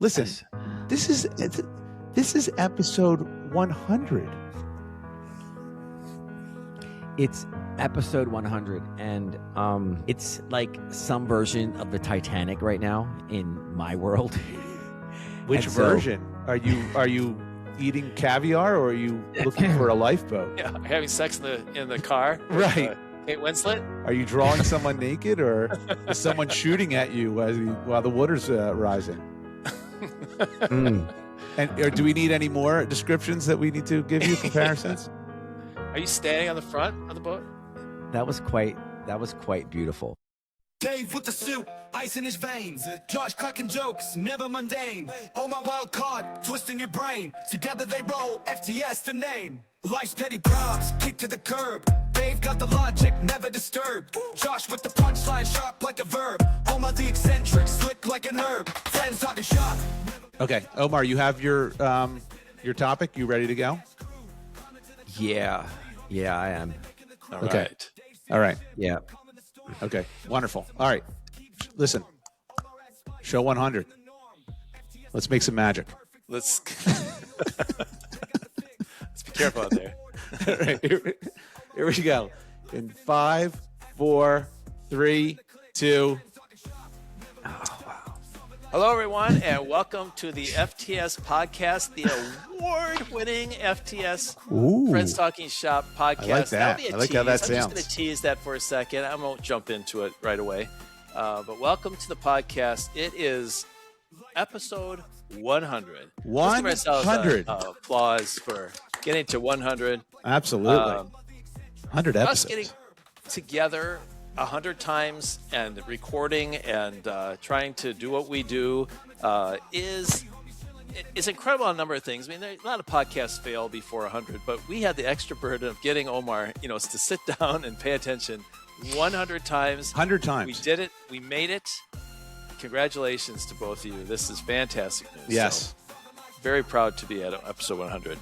Listen, Yes. this is episode 100. It's episode 100, and it's like some version of the Titanic right now in my world. Which And so- version? Are you eating caviar or are you looking for a lifeboat? Yeah, having sex in the car. With, Right. Kate Winslet. Are you drawing someone naked or is someone shooting at you while the water's rising? Mm. Or do we need any more descriptions that we need to give you, comparisons? Are you standing on the front of the boat? That was quite beautiful. Dave with the suit, ice in his veins. Josh cracking jokes, never mundane. Oh my wild card, twisting your brain. Together they roll, FTS the name. Life's petty props, kick to the curb. Dave got the logic, never disturbed. Josh with the punchline, sharp like a verb. Omar the eccentric, slick like an herb. Friends talking shop. Okay, Omar, you have your topic. You ready to go? Yeah, I am. All Okay. right. All right. Yeah. Okay, wonderful. All right, listen, show 100. Let's make some magic. Let's be careful out there. All right, here we go. In 5, 4, 3, 2. Hello, everyone, and welcome to the FTS podcast, the award-winning FTS Friends Talking Shop podcast. I like that. That'll be a I like how that tease. I'm just sounds. going to tease that for a second. I won't jump into it right away. But welcome to the podcast. It is episode 100. Let's give 100. ourselves a applause for getting to 100. Absolutely. 100 Us episodes. getting together 100 times and recording and trying to do what we do is incredible on a number of things. I mean, a lot of podcasts fail before 100, but we had the extra burden of getting Omar, to sit down and pay attention 100 times. 100 times. We did it. We made it. Congratulations to both of you. This is fantastic news. Yes. So, very proud to be at episode 100.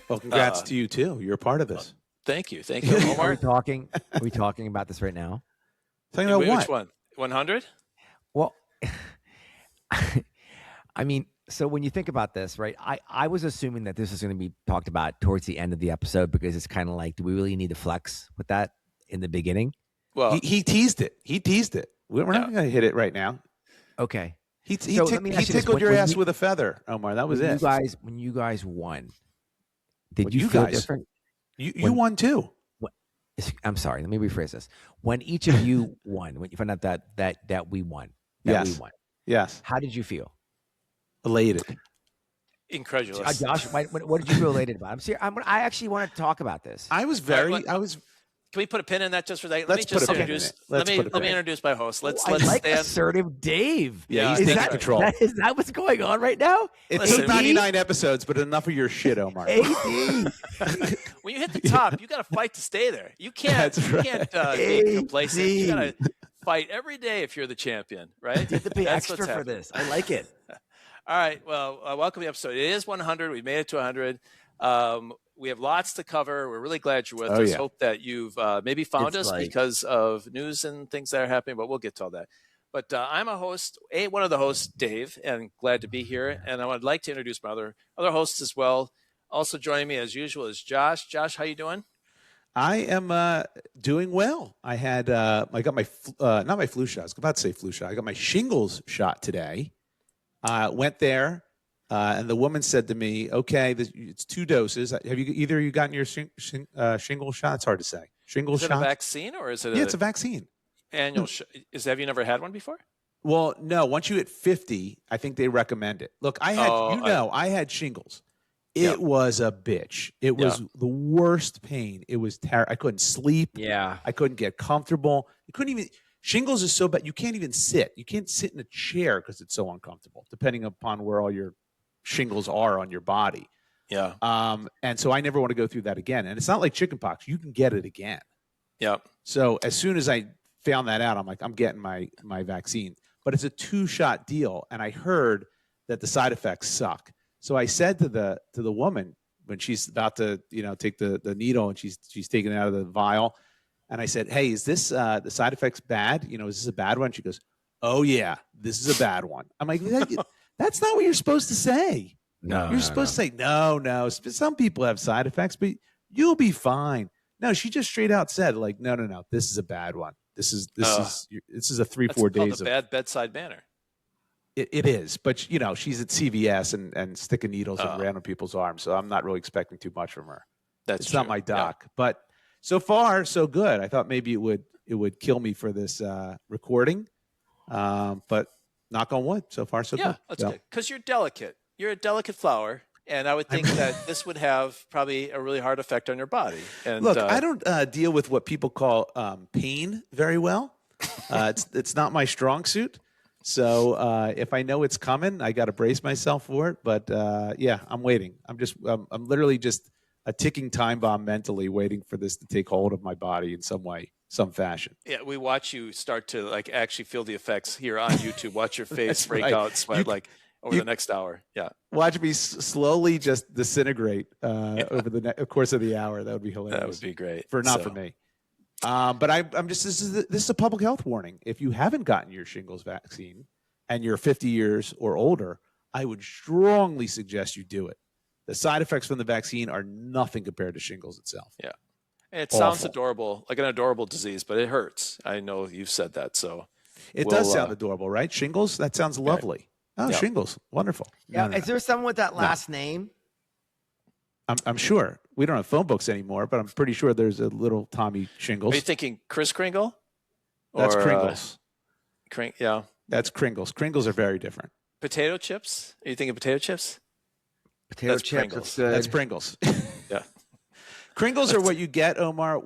Well, congrats to you too. You're a part of this. Thank you. Thank Are you, we Omar. talking? Are we talking about this right now? Talking about what? Which one? 100? Well, I mean, so when you think about this, right? I was assuming that this is going to be talked about towards the end of the episode because it's kind of like, do we really need to flex with that in the beginning? Well, He teased it. We're not going to hit it right now. Okay. He So let me ask you this. tickled your When ass you- with a feather, Omar. That was when it. When you guys won, did When you you feel guys- different? You when- won too. I'm sorry. Let me rephrase this. When each of you won, when you found out that we won, Yes. we won, Yes. how did you feel? Elated. incredulous. Josh, what did you feel elated about? I'm serious. I actually want to talk about this. I was Can we put a pin in that just for that? Let's put a pin in introduce. it. Let's put a Let pin me in it. introduce my host. Let's I like stand. assertive Dave. Yeah, he's Is taking that- control. Is that what's going on right now? It's Listen. 99 episodes, but enough of your shit, Omar. AD. When you hit the top, you got to fight to stay there. You can't. That's You right. can't be complacent. You got AD. to fight every day if you're the champion, right? You have to pay That's extra what's for happening. this. I like it. All right. Well, welcome to the episode. It is 100. We made it to 100. We have lots to cover. We're really glad you're with Oh, us. yeah. Hope that you've maybe found It's us like- because of news and things that are happening, but we'll get to all that. But I'm a host, one of the hosts, Dave, and glad to be here. And I would like to introduce my other hosts as well. Also joining me as usual is Josh. Josh, how you doing? I am doing well. I had I got my not my flu shot. I was about to say flu shot. I got my shingles shot today. Went there, and the woman said to me, "Okay, it's 2 doses. Have you either of you gotten your shingle shot? It's hard to say. Shingle Is it shot? a vaccine or is it Yeah, it's a vaccine. annual? Have you never had one before? Well, no. Once you hit 50, I think they recommend it. Look, I had I had shingles. It Yeah. was a bitch. It was the worst pain. It was terrible. I couldn't sleep. Yeah. I couldn't get comfortable. You couldn't even. Shingles is so bad. You can't even sit. You can't sit in a chair because it's so uncomfortable, depending upon where all your shingles are on your body. Yeah. And so I never want to go through that again. And it's not like chickenpox. You can get it again. Yeah. So as soon as I found that out, I'm like, I'm getting my vaccine. But it's a 2-shot deal, and I heard that the side effects suck. So I said to the woman when she's about to take the needle and she's taking it out of the vial, and I said, "Hey, is this the side effects bad? Is this a bad one?" She goes, "Oh yeah, this is a bad one." I'm like, That's not what you're supposed to say. No, You're supposed to say, no. Some people have side effects, but you'll be fine. No, she just straight out said, like, no. This is a bad one. This is a 3-4 days That's called a bad bedside manner. It is, but you know, she's at CVS and sticking needles in random people's arms, so I'm not really expecting too much from her. That's It's true. not my doc, but so far so good. I thought maybe it would kill me for this recording, but knock on wood, so far so good. Yeah, that's good because you're delicate. You're a delicate flower, and I would think that this would have probably a really hard effect on your body. And look, I don't deal with what people call pain very well. It's not my strong suit. So if I know it's coming, I got to brace myself for it. But yeah, I'm waiting. I'm literally just a ticking time bomb mentally, waiting for this to take hold of my body in some way, some fashion. Yeah, we watch you start to like actually feel the effects here on YouTube. Watch your face break right. out, sweat over the next hour. Yeah, watch me slowly just disintegrate over the course of the hour. That would be hilarious. that would be great. For me. But I'm just this is a public health warning. If you haven't gotten your shingles vaccine and you're 50 years or older, I would strongly suggest you do it. The side effects from the vaccine are nothing compared to shingles itself. Yeah, it sounds adorable, like an adorable disease, but it hurts. I know you've said that, so it does sound adorable, right? Shingles, that sounds lovely. Oh, yeah. Shingles, wonderful. Yeah, is there someone with that last name? I'm sure we don't have phone books anymore, but I'm pretty sure there's a little Tommy Shingles. Are you thinking Kris Kringle? That's Kringles. Yeah. That's Kringles. Kringles are very different. Potato chips? Are you thinking potato chips? Potato That's chips. Pringles. That's Pringles. Yeah. Kringles are what you get, Omar,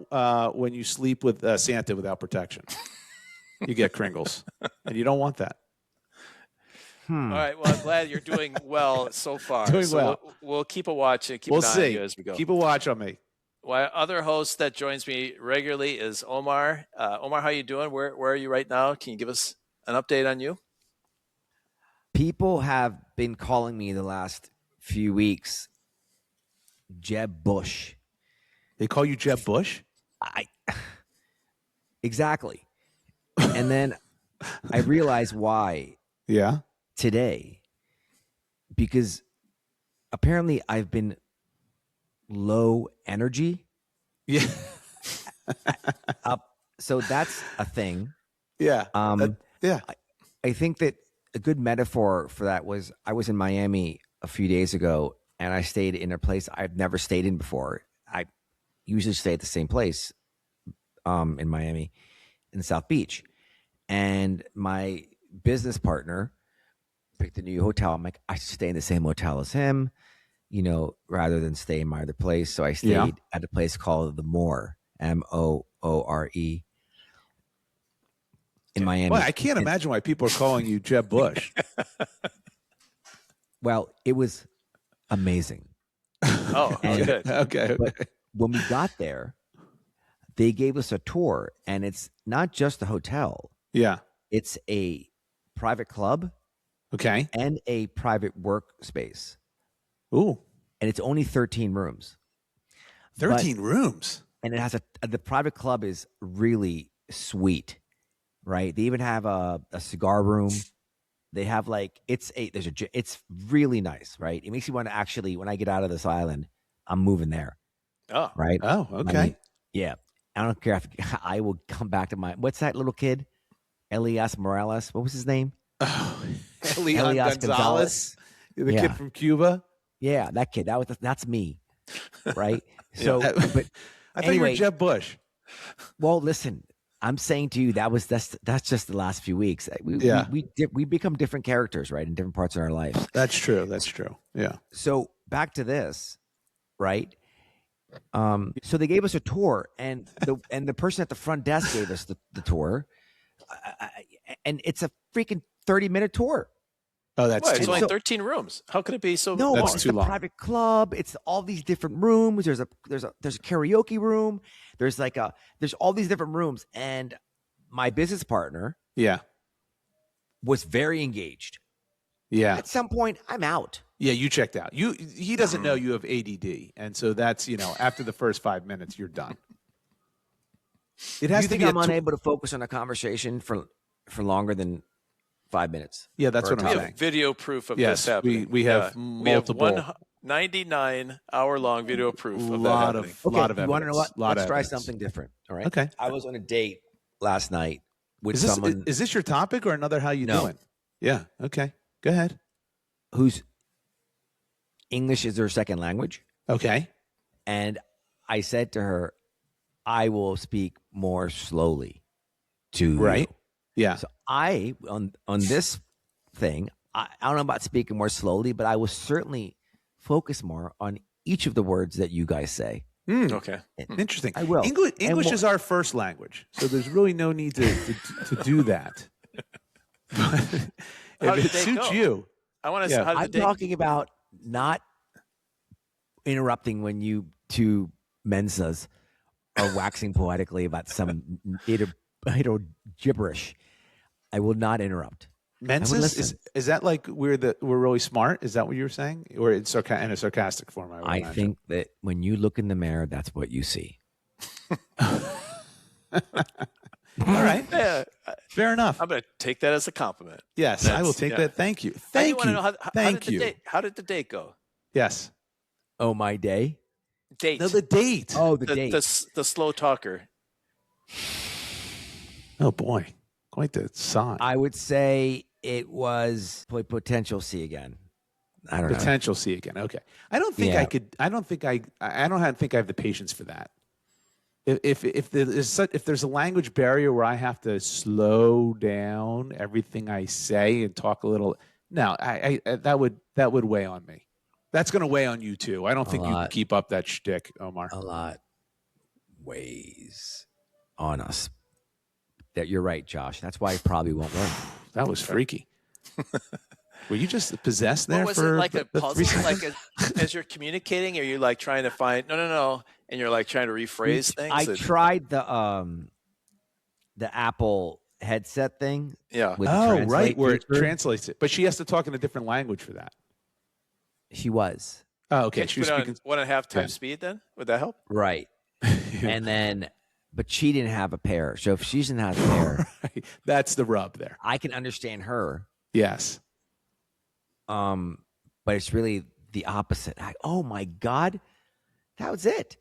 when you sleep with Santa without protection. You get Kringles, and you don't want that. All right. Well, I'm glad you're doing well so far. Doing well. We'll keep a watch and keep We'll an eye see. on you as we go. Keep a watch on me. Well, other host that joins me regularly is Omar. Omar, how you doing? Where are you right now? Can you give us an update on you? People have been calling me the last few weeks Jeb Bush. They call you Jeb Bush? Exactly. And then I realized why Yeah. today, because apparently I've been low energy. Yeah. So that's a thing. Yeah. Yeah. I think that a good metaphor for that was I was in Miami a few days ago and I stayed in a place I've never stayed in before. I usually stay at the same place in Miami in South Beach. And my business partner picked a new hotel. I'm like, I should stay in the same hotel as him, rather than stay in my other place. So I stayed at a place called The Moore, Moore, in Miami. Well, I can't imagine why people are calling you Jeb Bush. Well, it was amazing. Oh, good. Okay. But when we got there, they gave us a tour, and it's not just a hotel. Yeah. It's a private club Okay. and a private workspace. Ooh. And it's only 13 rooms. 13 rooms. And it has the private club is really sweet, right? They even have a cigar room. They have it's really nice, right? It makes you want to actually, when I get out of this island, I'm moving there. Oh, right. Oh, okay. Yeah. I don't care if I will come back to what's that little kid? Elias Morales. What was his name? Oh, Leon Elias Gonzalez. The Yeah. kid from Cuba. Yeah, that kid. That's me. Right. So, but I thought you were Jeb Bush. well, listen, I'm saying to you that's just the last few weeks. We become different characters, right, in different parts of our lives. That's true. That's true. Yeah. So back to this, right? So they gave us a tour, and the person at the front desk gave us the tour, and it's a freaking 30-minute tour. Oh, that's it's too only long. 13 rooms. How could it be so No, long? That's it's too a long. private club. It's all these different rooms. There's a karaoke room. There's there's all these different rooms, and my business partner Yeah. was very engaged. Yeah. At some point, I'm out. Yeah, you checked out. He doesn't know you have ADD, and so that's after the first 5 minutes, you're done. It has You to think be I'm unable to focus on a conversation for longer than 5 minutes. Yeah, that's Or what a I'm We topic. saying. have video proof of Yes, this happening. we have multiple. We have 99-hour-long video proof of that lot happening. of lot of you want to know evidence. what? Lot Let's of try evidence. something different. All right. Okay. I was on a date last night with Is this someone is this your topic or another? How you No. doing? Yeah. Okay. Go ahead. whose English is their second language. Okay. And I said to her, I will speak more slowly to Right. you. Yeah. So I, on this thing, I don't know about speaking more slowly, but I will certainly focus more on each of the words that you guys say. Okay. Interesting. I will. English And we'll- is our first language, so there's really no need to do that. But How if did it they suits go? you, I want to. Yeah. How did I'm the date? talking about not interrupting when you two mensas are waxing poetically about some gibberish. I will not interrupt. menses listen. is that like we're really smart? Is that what you were saying, or in a sarcastic form? I would I imagine. think that when you look in the mirror, that's what you see. All right. Yeah, Fair enough. I'm going to take that as a compliment. Yes, I will That's- take yeah. that. Thank you. I do Thank want to you. know how Thank did you. the date, how did the date go? Yes. Oh, my day. Date. No, the date. Oh, the the, date. the slow talker. Oh boy, quite the sign. I would say it was potential see again. I don't know. Potential see again. Okay. I don't think Yeah. I could. I don't think I don't think I have the patience for that. If there's a language barrier where I have to slow down everything I say and talk a little, no, I that would weigh on me. That's going to weigh on you too. I don't think you can lot. keep up that shtick, Omar. A lot weighs on us. That you're right, Josh. That's why it probably won't work. That was freaky. Were you just possessed there What was for it like a the 3 puzzle? seconds? Like as you're communicating, are you like trying to find no, and you're like trying to rephrase things? I that- tried the Apple headset thing. yeah. With the Oh, translate right, where it feature. translates it. But she has to talk in a different language for that. She was Oh, okay. Can't She you was put it speaking. on 1.5 times Okay. speed then? Would that help? right, and then, but she didn't have a pair. So if she doesn't have a pair, Right. That's the rub there. I can understand her. Yes. But it's really the opposite. Oh my God, that was it.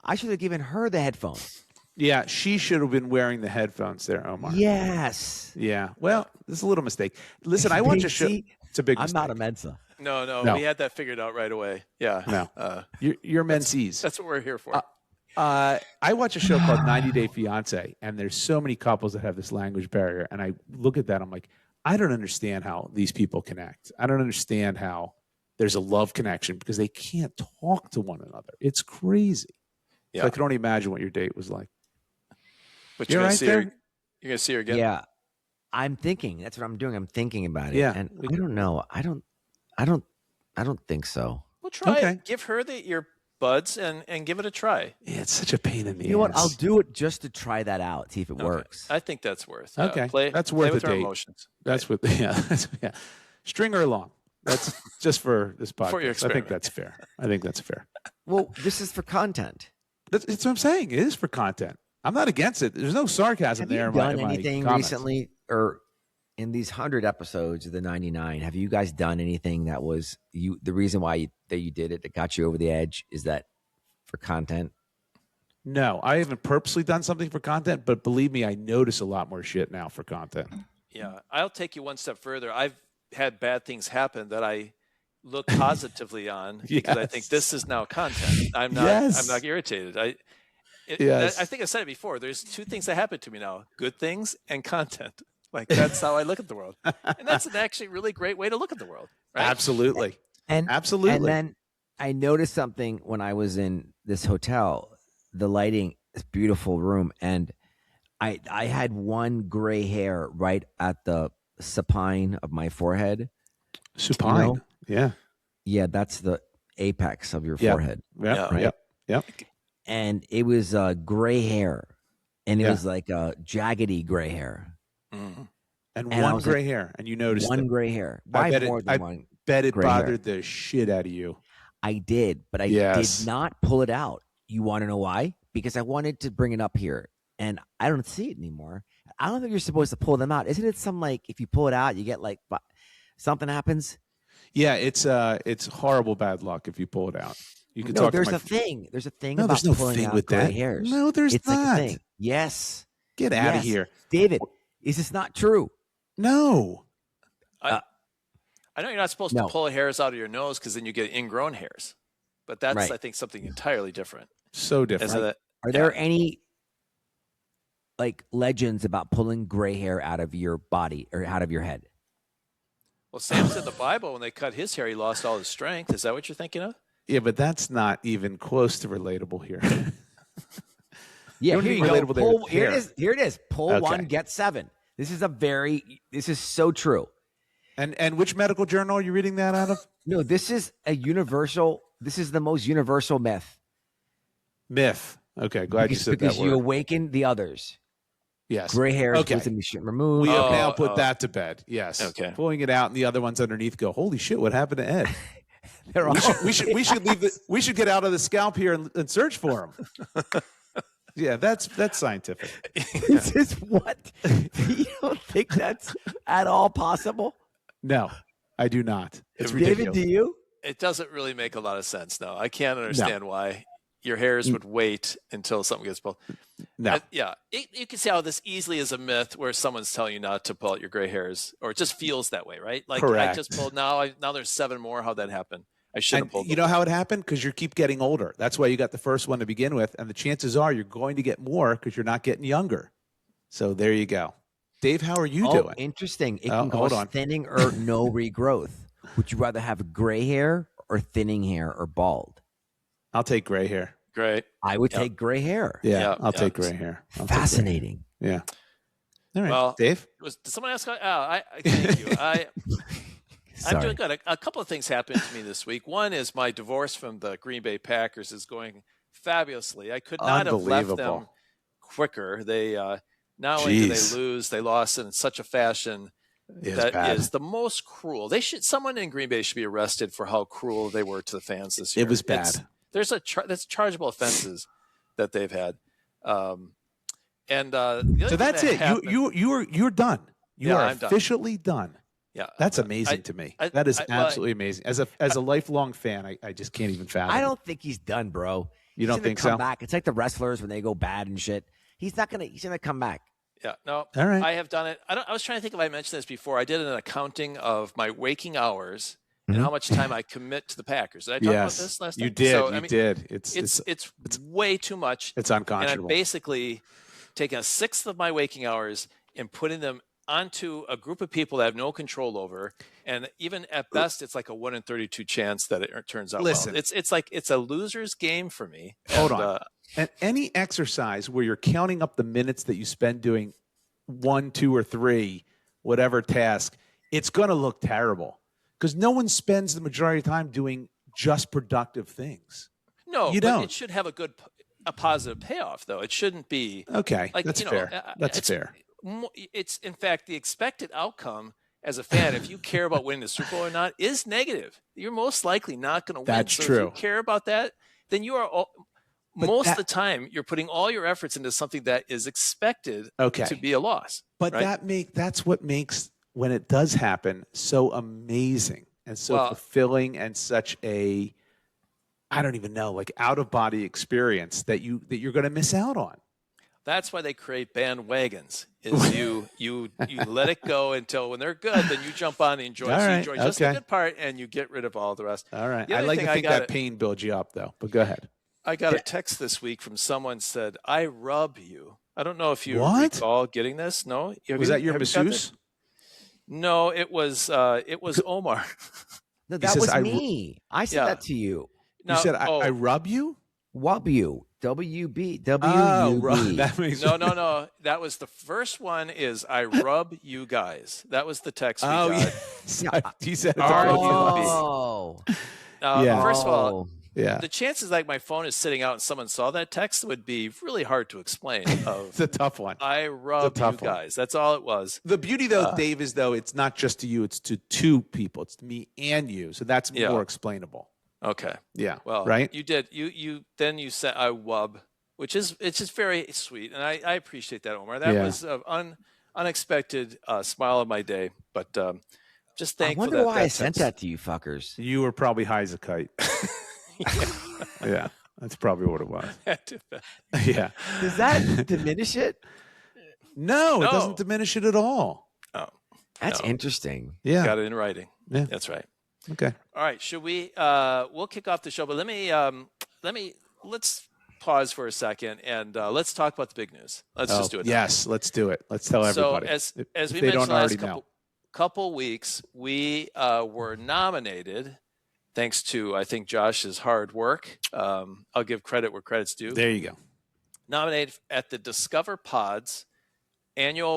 I should have given her the headphones. Yeah, she should have been wearing the headphones there, Omar. Yes. Yeah. Well, there's a little mistake. Listen, I want to show. See, It's a big I'm mistake. not a Mensa. No, No. we had that figured out right away. Yeah. No. You're mensees. That's what we're here for. I watch a show called 90 Day Fiance, and there's so many couples that have this language barrier. And I look at that, I'm like, I don't understand how these people connect. I don't understand how there's a love connection because they can't talk to one another. It's crazy. Yeah. So I can only imagine what your date was like. But You're you're gonna right see her. there? You're gonna see her again. Yeah. I'm thinking. That's what I'm doing. I'm thinking about it. Yeah. And I don't know. I don't think so. Well, try Okay. it. Give her your buds and give it a try. Yeah, it's such a pain in the You know what? ass. I'll do it just to try that out. See if it Okay. works. I think that's worth. Okay. Play, That's play worth with a her date. emotions. That's what. Yeah. String her along. That's just for this podcast. For your I think experiment. that's fair. I think that's fair. Well, this is for content. That's what I'm saying. It is for content. I'm not against it. There's no sarcasm Have there. you in my- done in my anything comments. recently, or in these 100 episodes of the 99? Have you guys done anything that was you? The reason why you did it that got you over the edge is that for content. No, I haven't purposely done something for content, but believe me, I notice a lot more shit now for content. Yeah, I'll take you one step further. I've had bad things happen that I look positively on because I think Yes. this is now content. I'm not. Yes. I'm not irritated. Yes. I think I said it before. There's two things that happen to me now: good things and content. Like that's how I look at the world, and that's an actually really great way to look at the world. Right? Absolutely. And Absolutely. And then I noticed something when I was in this hotel. The lighting, this beautiful room, and I had one gray hair right at the supine of my forehead. Supine. You know? Yeah. Yeah, that's the apex of your Yeah. forehead. Yeah. Yeah. Right. Yep. Yep. And it was gray hair, and it Yeah. was like a jaggedy gray hair. Mhm. And, And I one was gray hair, and you noticed One it. gray hair. I Why bet it- more than one? Bet it gray hair. bothered the shit out of you. I did, but I Yes. did not pull it out. You want to know why? Because I wanted to bring it up here, and I don't see it anymore. I don't think you're supposed to pull them out. Isn't it some like if you pull it out, you get like something happens? Yeah, it's horrible bad luck if you pull it out. You can No, talk there's to my a thing. There's a thing No, about there's no pulling thing out with gray that. hairs. No, there's it's like not. a thing. Yes. Get out of Yes. here. David, is this not true? No. I know you're not supposed No. to pull hairs out of your nose because then you get ingrown hairs, but that's Right. I think something entirely different. So different. Isn't it? Are there any like legends about pulling gray hair out of your body or out of your head? Well, Samson in the Bible, when they cut his hair, he lost all his strength. Is that what you're thinking of? Yeah, but that's not even close to relatable here. Yeah, don't here need you go. relatable there. Pull, here it is. Here it is. Pull Okay. one, get 7. This is so true. And which medical journal are you reading that out of? No, this is the most universal myth. Myth. Okay, glad you said that because word. you awaken the others. Yes. Gray hairs, Okay. wisdom you shouldn't remove. We have now Oh, put oh. that to bed. Yes. Okay. Pulling it out and the other ones underneath go, holy shit, what happened to Ed? They're all, We should get out of the scalp here and search for him. Yeah, that's scientific. This is what? You don't think that's at all possible? No, I do not. It's David, ridiculous. do you? It doesn't really make a lot of sense. No, I can't understand why your hairs would wait until something gets pulled. No. You can see how this easily is a myth where someone's telling you not to pull out your gray hairs, or it just feels that way, right? Like Correct. I just pulled now there's 7 more. How'd that happen? I should have And pulled. you know how it happened? Because you keep getting older. That's why you got the first one to begin with. And the chances are you're going to get more because you're not getting younger. So there you go. Dave, how are you doing? Interesting. It Oh, can hold cause on. thinning or no regrowth. Would you rather have gray hair or thinning hair or bald? I'll take gray hair. Great. I would Yep. take gray hair. Yeah, Yeah, I'll yeah. take gray hair. I'll take gray hair. Fascinating. Yeah. All right, Well, Dave. Did someone ask? Thank you. I'm Sorry. doing good. A couple of things happened to me this week. One is my divorce from the Green Bay Packers is going fabulously. I could not have left them Unbelievable. quicker. They not only did Jeez. they lose, they lost in such a fashion It's that bad. is the most cruel. Someone in Green Bay should be arrested for how cruel they were to the fans this year. It was bad. There's that's chargeable offenses that they've had. The other So thing that's that it. happened- You're done. You Yeah, are I'm done. officially done. Yeah, That's amazing to me. That is absolutely amazing. As a lifelong fan, I just can't even fathom. I it. don't think he's done, bro. You He's don't gonna think come so? back. It's like the wrestlers when they go bad and shit. He's gonna come back. Yeah, no, All right. I have done it. I was trying to think if I mentioned this before. I did an accounting of my waking hours and how much time I commit to the Packers. Did I talk about Yes, this last you time? did. So, You I mean, did. It's way too much. It's And I'm unconscionable. basically taking 1/6 of my waking hours and putting them onto a group of people that I have no control over. And even at best, it's like a 1 in 32 chance that it turns out Listen. well. It's like it's a loser's game for me. Hold And, on. And any exercise where you're counting up the minutes that you spend doing 1, 2, or 3, whatever task, it's going to look terrible because no one spends the majority of the time doing just productive things. No, You but don't. it should have a positive payoff, though. It shouldn't be Okay, like that's you know, fair. That's it's, fair. It's in fact the expected outcome as a fan, if you care about winning the Super Bowl or not, is negative. You're most likely not going to win. That's so true. If you care about that, then you are But most that- of the time you're putting all your efforts into something that is expected Okay. to be a loss. But right? that's what makes when it does happen so amazing and so Well- fulfilling and such a I don't even know, like out of body experience that you're going to miss out on. That's why they create bandwagons. Is you let it go until when they're good, then you jump on and enjoy. All So you right, enjoy just the okay. good part, and you get rid of all the rest. All right. The I other like thing to think got that pain builds you up though. But go ahead. I got a text this week from someone said, "I rub you." I don't know if you What? recall getting this. No, Was that your have you got masseuse? this? No, it was Omar. No, that says, was I- me. I said Yeah. that to you. Now, You said I oh, rub you? W W-B. Oh, W-U-B. that makes no. That was the first one. Is I rub you guys. That was the text we Oh, got. yes. He said it to R both U of B. us. Oh. Yeah. First of all, Yeah. the chances like my phone is sitting out and someone saw that text would be really hard to explain. Of It's a tough one. I rub you tough one. guys. That's all it was. The beauty, though, Dave, is though it's not just to you; it's to two people. It's to me and you. So that's Yeah. more explainable. Okay. Yeah. Well, right. You did. You then you said I wub which is it's just very sweet, and I appreciate that, Omar. That was an unexpected smile of my day, but just I thankful wonder that why I that's- sent that to you fuckers. You were probably high as a kite. Yeah, that's probably what it was. Yeah. Does that diminish it? No, No. it doesn't diminish it at all. Oh, That's No. interesting. Yeah. got it in writing. Yeah. That's right. Okay. All right, should we? We'll kick off the show, but let's pause for a second and let's talk about the big news. Let's just do it. now. Yes, let's do it. Let's tell everybody. So as we they mentioned don't the last already know. couple weeks, we were nominated, thanks to I think Josh's hard work. I'll give credit where credit's due. There you go. Nominated at the Discover Pods Annual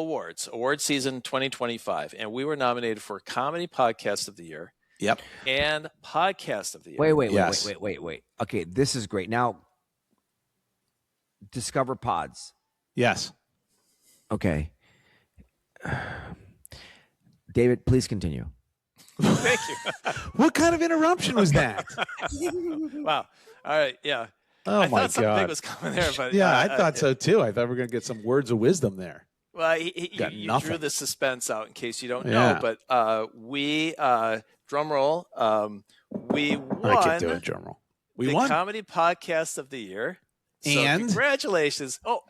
Award Season 2025, and we were nominated for Comedy Podcast of the Year. Yep. And Podcast of the Year. Wait. Okay, this is great. Now, Discover Pods. Yes. Okay. David, please continue. Thank you. What kind of interruption was that? Wow. All right. Yeah. Oh I my thought something big God. was coming there, but Yeah, I thought so too. I thought we were going to get some words of wisdom there. Well, Got you nothing. drew the suspense out in case you don't Yeah. know, but we drum roll. We won I can't do it, drum roll. We the won. Comedy Podcast of the Year. So And? congratulations! Oh,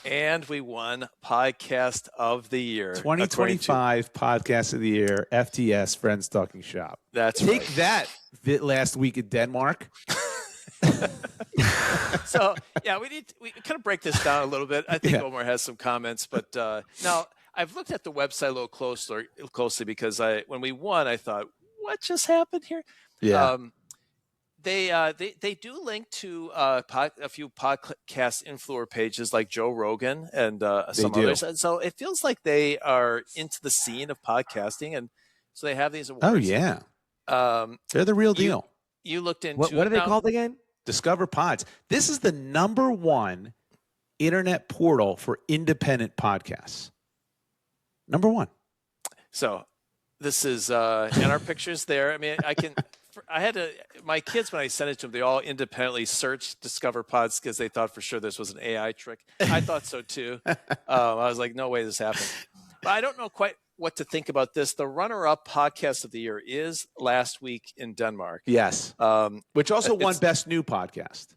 and we won Podcast of the Year 2025 Podcast of the Year, FTS Friends Talking Shop. That's Take right. that last week in Denmark. So yeah, we kind of break this down a little bit. I think Yeah. Omar has some comments, but now I've looked at the website a little closely because when we won, I thought, what just happened here? Yeah. They do link to a few podcast influencer pages like Joe Rogan and some do. others, and so it feels like they are into the scene of podcasting, and so they have these awards. Oh, yeah. They're the real deal. You looked into What are they now- called again? Discover Pods. This is the #1 internet portal for independent podcasts. #1. So this is and our pictures there. I mean, I had to, my kids, when I sent it to them, they all independently searched Discover Pods because they thought for sure this was an AI trick. I thought so too. I was like, no way this happened. But I don't know quite what to think about this. The runner-up Podcast of the Year is Last Week in Denmark. Yes. Which also won it's- Best New Podcast.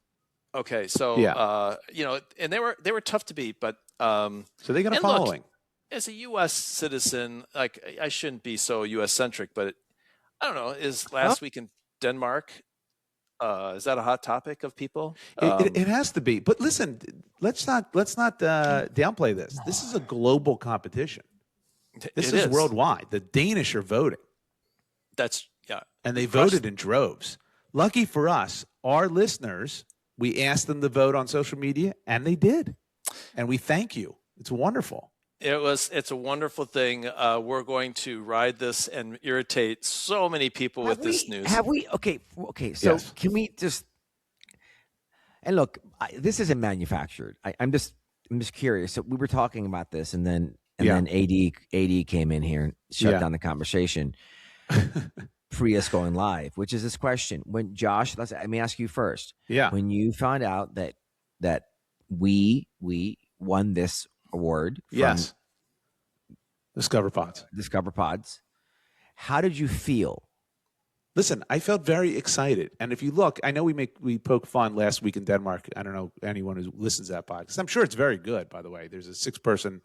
Okay, so Yeah. and they were tough to beat, but So they got a and look, following. as a U.S. citizen, like I shouldn't be so U.S. centric, but I don't know. Is Last Week in Denmark? Is that a hot topic of people? It has to be. But listen, let's not downplay this. This is a global competition. This It is worldwide. The Danish are voting, That's and they Crushed. voted in droves. Lucky for us, our listeners, we asked them to vote on social media, and they did. And we thank you. It's wonderful. It's a wonderful thing. We're going to ride this and irritate so many people with this news. Have we? Okay. So Yes. can we just? And look, this isn't manufactured. I'm just curious. So we were talking about this, and then AD came in here and shut Yeah. down the conversation. Pre us going live, which is this question: when Josh, let me ask you first. Yeah. When you found out that we won this award from Yes. Discover Pods. Discover Pods, how did you feel? Listen, I felt very excited. And if you look, I know we poke fun Last Week in Denmark. I don't know anyone who listens to that podcast. I'm sure it's very good, by the way. There's a 6-person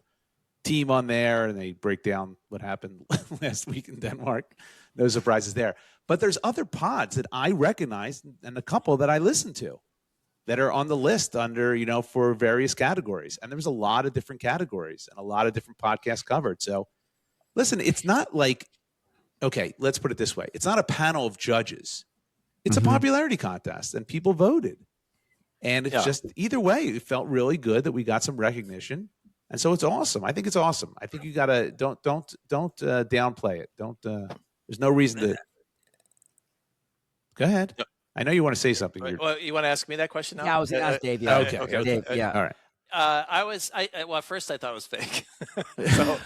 team on there, and they break down what happened last week in Denmark. No surprises there. But there's other pods that I recognize and a couple that I listen to that are on the list under, for various categories. And there's a lot of different categories and a lot of different podcasts covered. So listen, it's not like, okay, let's put it this way. It's not a panel of judges. It's a popularity contest, and people voted. And it's just, either way, it felt really good that we got some recognition. And so it's awesome. I think it's awesome. I think you got to, don't downplay it. There's no reason to. Go ahead. I know you want to say something. Well, you want to ask me that question now? Yeah, I was going to ask Dave. Yeah. Okay. Dave, yeah. All right. Well, at first I thought it was fake. So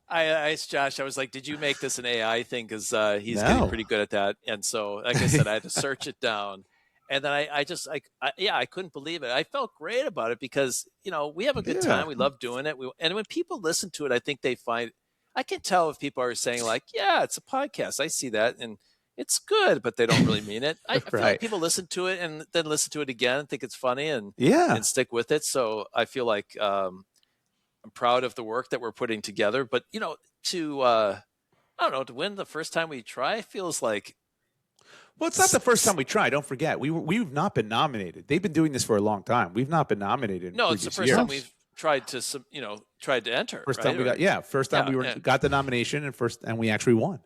I asked Josh, I was like, did you make this an AI thing? Because he's getting No. pretty good at that. And so, like I said, I had to search it down. And then I couldn't believe it. I felt great about it because, we have a good time. We love doing it. And when people listen to it, I think they find, I can tell if people are saying like, yeah, it's a podcast. I see that. And it's good, but they don't really mean it. I feel like people listen to it and then listen to it again and think it's funny and stick with it. So I feel like I'm proud of the work that we're putting together. But, to win the first time we try feels like, well, it's not the first time we try. Don't forget, we've not been nominated. They've been doing this for a long time. We've not been nominated. No, it's the first time we've tried to enter. First time we got the nomination and we actually won.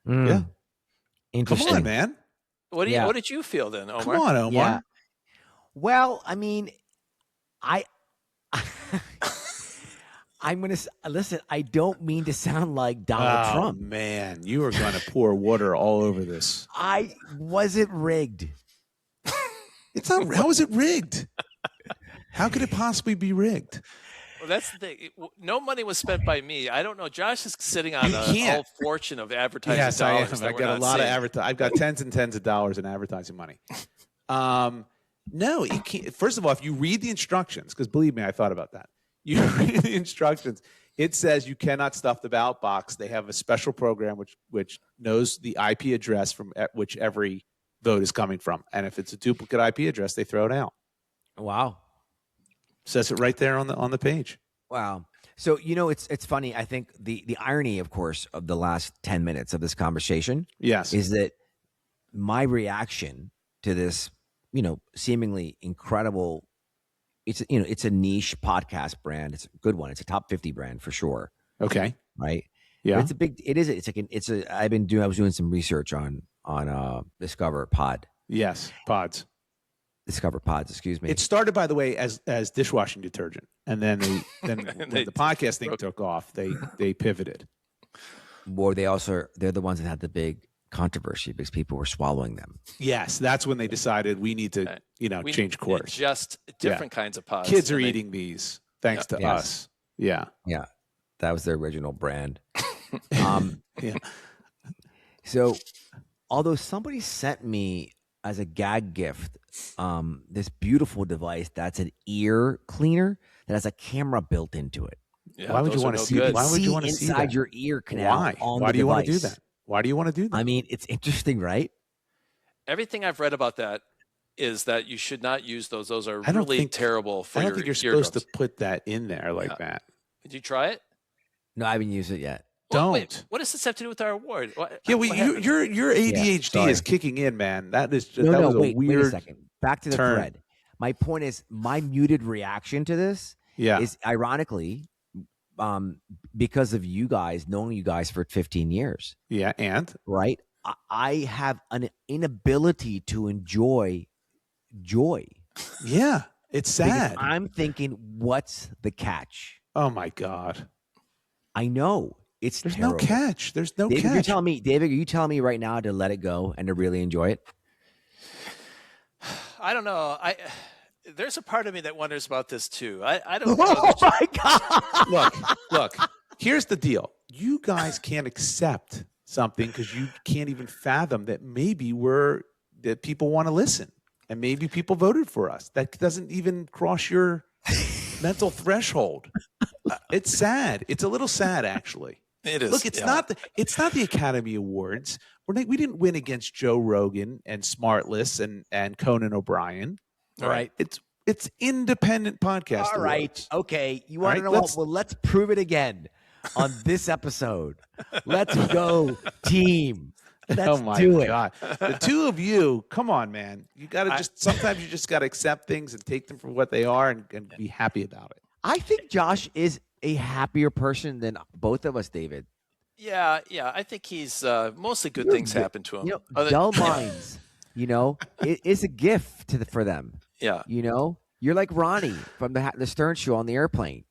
Mm. Yeah, interesting. Come on, man. What did you feel then, Omar? Come on, Omar. Yeah. Well, I mean, I'm going to listen. I don't mean to sound like Donald Trump. Man, you are going to pour water all over this. I wasn't rigged. It's not. How is it rigged? How could it possibly be rigged? Well, that's the thing. No money was spent by me. I don't know. Josh is sitting on a whole fortune of advertising yes, I dollars. am. I got a lot of advertising. I've got tens and tens of dollars in advertising money. No, you can't. First of all, if you read the instructions, because believe me, I thought about that. You read the instructions. It says you cannot stuff the ballot box. They have a special program which knows the IP address from which every vote is coming from, and if it's a duplicate IP address, they throw it out. Wow, says it right there on the page. Wow. So it's funny. I think the irony, of course, of the last 10 minutes of this conversation, is that my reaction to this, seemingly incredible. It's a niche podcast brand. It's a good one. It's a top 50 brand for sure. Okay. Right. Yeah. But I was doing some research on Discover Pod. Yes. Pods. Discover Pods. Excuse me. It started, by the way, as dishwashing detergent, and then when the podcast thing took off, they pivoted. Or they're the ones that had the big controversy because people were swallowing them. Yes, that's when they decided we need to, change course. Just different kinds of pods. Kids are eating these thanks to us. Yeah. Yeah. That was their original brand. Yeah. So, although somebody sent me as a gag gift this beautiful device that's an ear cleaner that has a camera built into it. Yeah, why would you want to see? Why would you want to see inside that? your ear canal? Why? On Why the do you want to do device? that? Why do you want to do that? I mean, it's interesting, right? Everything I've read about that is that you should not use those. Those are really terrible for your I don't think you're supposed to put that in there like that. Did you try it? No, I haven't used it yet. Don't. Wait, what does this have to do with our award? Your ADHD is kicking in, man. That was a wait a second. Back to the turn. thread. My point is, my muted reaction to this is ironically because of you guys, knowing you guys for 15 years. Yeah, and? Right? I have an inability to enjoy joy. Yeah, it's sad. Because I'm thinking, what's the catch? Oh, my God. I know. There's no catch. There's no David, catch. David, are you telling me right now to let it go and to really enjoy it? I don't know. There's a part of me that wonders about this too. I don't know. Oh my God! Look. Here's the deal. You guys can't accept something because you can't even fathom that maybe that people want to listen, and maybe people voted for us. That doesn't even cross your mental threshold. It's sad. It's a little sad, actually. It is. Look, it's not the Academy Awards. We didn't win against Joe Rogan and Smartless and Conan O'Brien. All right. It's independent podcast. All right. Awards. Okay. You want to know what? Well, let's prove it again on this episode. Let's go, team. Let's do it. God. The two of you, come on, man. You gotta sometimes you just gotta accept things and take them for what they are and be happy about it. I think Josh is a happier person than both of us, David. Yeah. I think he's mostly good things happen to him. Dull minds, it is a gift for them. Yeah. You're like Ronnie from the Stern Show on the airplane.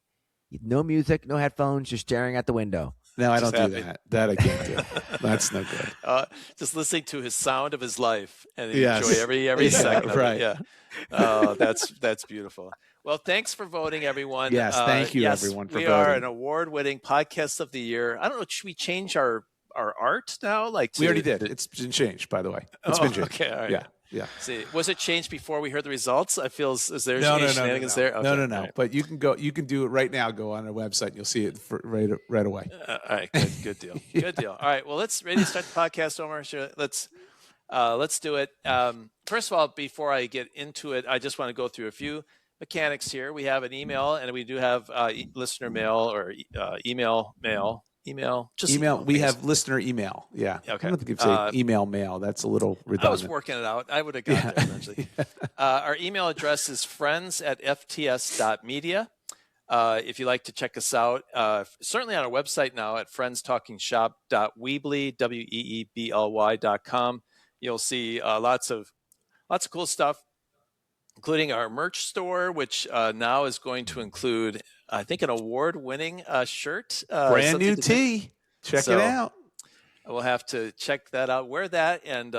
No music, no headphones, just staring at the window. No, I don't do that. That I can't do. That's no good. Just listening to his sound of his life and enjoy every second. Right. Of it. Yeah. That's beautiful. Well, thanks for voting, everyone. Yes, thank you, everyone, for voting. We are an award-winning podcast of the year. I don't know. Should we change our art now? We already did. It's been changed, by the way. It's been changed. Okay. All right. Yeah. Yeah. See, was it changed before we heard the results? I feel is there No, any shenanigans there? Okay, no. all right. But you can go. You can do it right now. Go on our website, and you'll see it right away. All right, good deal, good deal. All right, well, let's ready to start the podcast, Omar. Sure, let's do it. First of all, before I get into it, I just want to go through a few mechanics here. We have an email, and we do have listener mail or email. Just Email. We have listener email. Yeah. Okay. I don't think you say email mail. That's a little redundant. I was working it out. I would have got there eventually. Our email address is friends@fts.media. If you'd like to check us out, certainly on our website now at friendstalkingshop.weebly.com. You'll see lots of cool stuff, including our merch store, which now is going to include, I think, an award-winning shirt. Brand new tee. Check it out. We'll have to check that out, wear that, and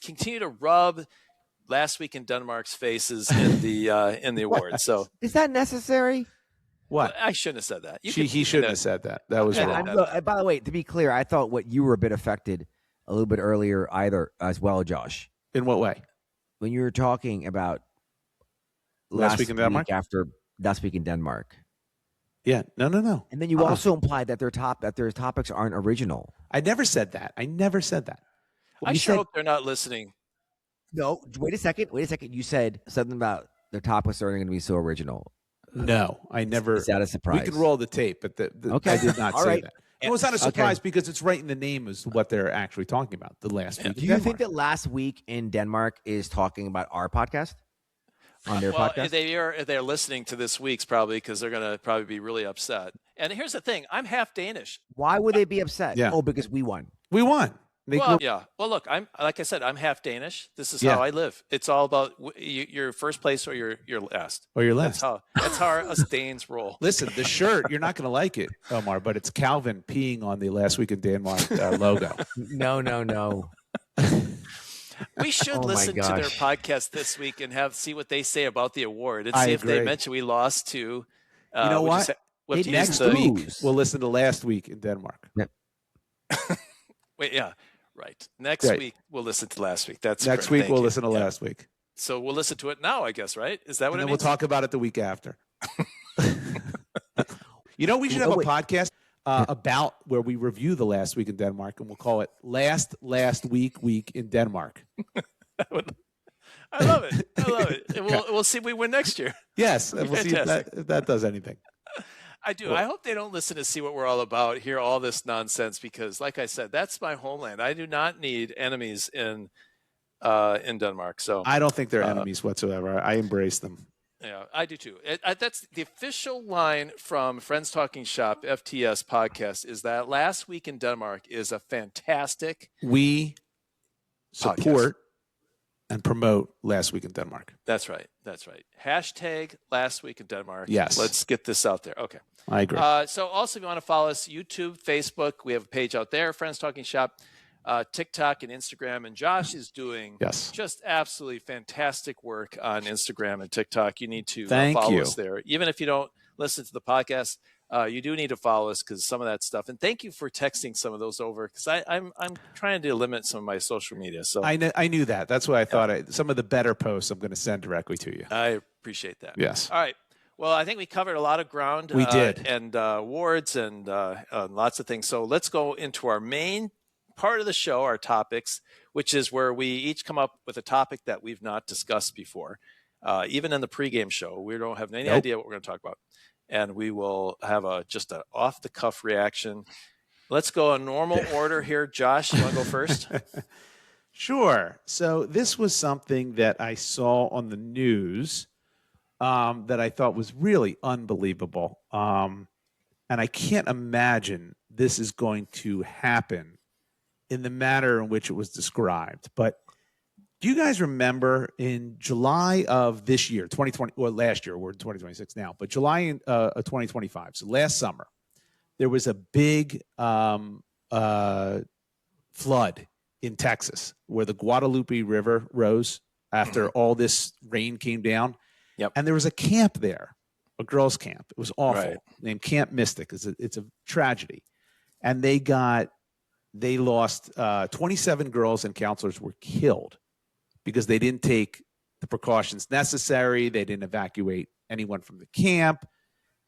continue to rub Last Week in Denmark's faces in the award. So Is that necessary? What? I shouldn't have said that. He shouldn't have said that. That was wrong. By the way, to be clear, I thought what you were a bit affected a little bit earlier either as well, Josh. In what way? When you were talking about Last Week in Denmark? after Last Week in Denmark. Yeah. No. And then you also implied that their topics aren't original. I never said that. I never said that. I sure hope they're not listening. No, wait a second. You said something about their topics aren't going to be so original. No, I never. Is that a surprise? We can roll the tape, but Okay. I did not All say right. that. No, it's not a surprise because it's right in the name is what they're actually talking about. The Last Week. Do you think that Last Week in Denmark is talking about our podcast on their podcast? They're listening to this week's probably because they're going to probably be really upset. And here's the thing: I'm half Danish. Why would they be upset? Yeah. Oh, because we won. We won. Yeah. Well, look, like I said, I'm half Danish. This is how I live. It's all about your first place or your last. Or your last. That's how us Danes roll. Listen, the shirt, you're not going to like it, Omar, but it's Calvin peeing on the Last Week in Denmark logo. No. We should listen to their podcast this week and see what they say about the award and see if they mention we lost to. You know what? Next week, we'll listen to Last Week in Denmark. Yep. Wait, yeah. Right. Next week, we'll listen to Last Week. Next week, we'll listen to Last Week. So we'll listen to it now, I guess, right? Is that what it means? We'll talk about it the week after. We should have a podcast about where we review the Last Week in Denmark, and we'll call it Last Week in Denmark. I love it. And we'll see if we win next year. Yes, and we'll see if that does anything. I do. Well, I hope they don't listen to see what we're all about, hear all this nonsense, because, like I said, that's my homeland. I do not need enemies in Denmark. So I don't think they're enemies whatsoever. I embrace them. Yeah, I do too. That's the official line from Friends Talking Shop FTS podcast. Is that Last Week in Denmark is a fantastic. We support and promote Last Week in Denmark. That's right. Hashtag Last Week in Denmark. Yes. Let's get this out there. Okay. I agree. So also, if you want to follow us, YouTube, Facebook, we have a page out there, Friends Talking Shop, TikTok and Instagram. And Josh is doing just absolutely fantastic work on Instagram and TikTok. You need to follow us there. Even if you don't listen to the podcast, you do need to follow us because some of that stuff. And thank you for texting some of those over because I'm trying to limit some of my social media. So I knew that. That's why I thought some of the better posts I'm going to send directly to you. I appreciate that. Yes. All right. Well, I think we covered a lot of ground. We did. And awards and lots of things. So let's go into our main part of the show, our topics, which is where we each come up with a topic that we've not discussed before. Even in the pregame show, we don't have any idea what we're going to talk about. And we will have just an off-the-cuff reaction. Let's go in normal order here. Josh, you want to go first? Sure. So this was something that I saw on the news that I thought was really unbelievable. And I can't imagine this is going to happen in the manner in which it was described. But do you guys remember in July of this year, 2020, or last year, we're in 2026 now, but July of 2025, so last summer, there was a big flood in Texas where the Guadalupe River rose after all this rain came down. Yep. And there was a camp there, a girls' camp. It was awful, right. Named Camp Mystic. It's a tragedy. And they lost 27 girls and counselors were killed because they didn't take the precautions necessary. They didn't evacuate anyone from the camp.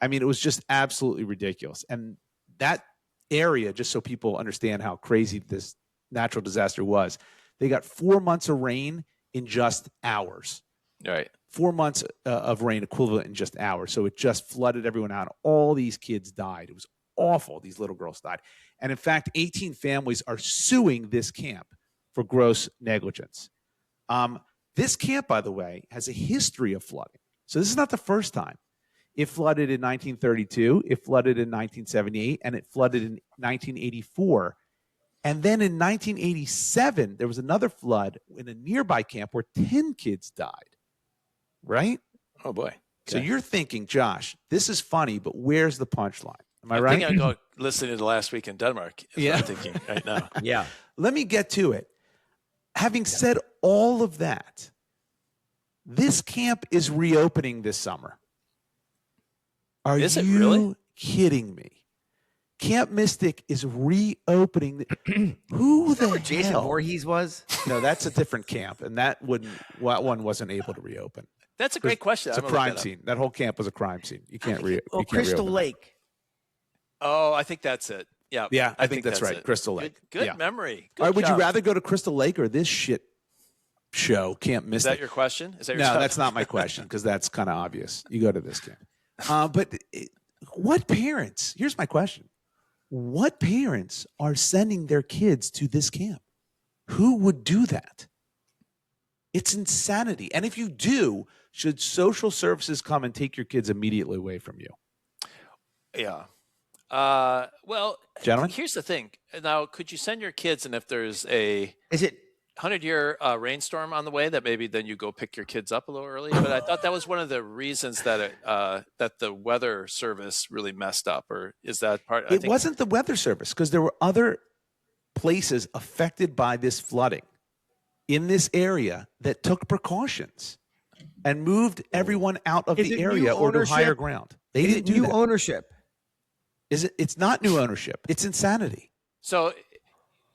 I mean, it was just absolutely ridiculous. And that area, just so people understand how crazy this natural disaster was, they got 4 months of rain in just hours. Right. 4 months of rain equivalent in just hours. So it just flooded everyone out. All these kids died. It was awful. These little girls died. And in fact, 18 families are suing this camp for gross negligence. This camp, by the way, has a history of flooding. So this is not the first time. It flooded in 1932, it flooded in 1978, and it flooded in 1984. And then in 1987, there was another flood in a nearby camp where 10 kids died. Right? Oh, boy. Okay. So you're thinking, Josh, this is funny, but where's the punchline? Am I I right? think I'll go listen to the Last Week in Denmark. Yeah. I'm thinking right now. Yeah. Let me get to it. Having said all of that, this camp is reopening this summer. Are Is it you really? kidding me? Camp Mystic is reopening. Who the Jason hell? Voorhees was? No, that's a different camp, and that one wasn't able to reopen. That's a great question. It's a I'm gonna look crime that up. scene. That whole camp was a crime scene. You can't Oh, you can't Crystal reopen that. Lake. Oh, I think that's it. Yeah. Yeah, I think that's right. it. Crystal Lake. Good Yeah. memory. All right, Good would you job. rather go to Crystal Lake or this shit show, Camp Is Mystic? that your question? Is that your No, job? that's not my question because that's kind of obvious. You go to this camp. What parents? Here's my question. What parents are sending their kids to this camp? Who would do that? It's insanity. And if you do, should social services come and take your kids immediately away from you? Yeah. Well, Gentlemen? here's the thing. Now, could you send your kids, and if there's a Is it 100-year rainstorm on the way, that maybe then you go pick your kids up a little early? But I thought that was one of the reasons that that the weather service really messed up, or is that part? It wasn't the weather service because there were other places affected by this flooding in this area that took precautions and moved everyone out of Is the it new area or to ownership? higher ground. They is didn't it do new that. ownership? It's not new ownership. It's insanity. So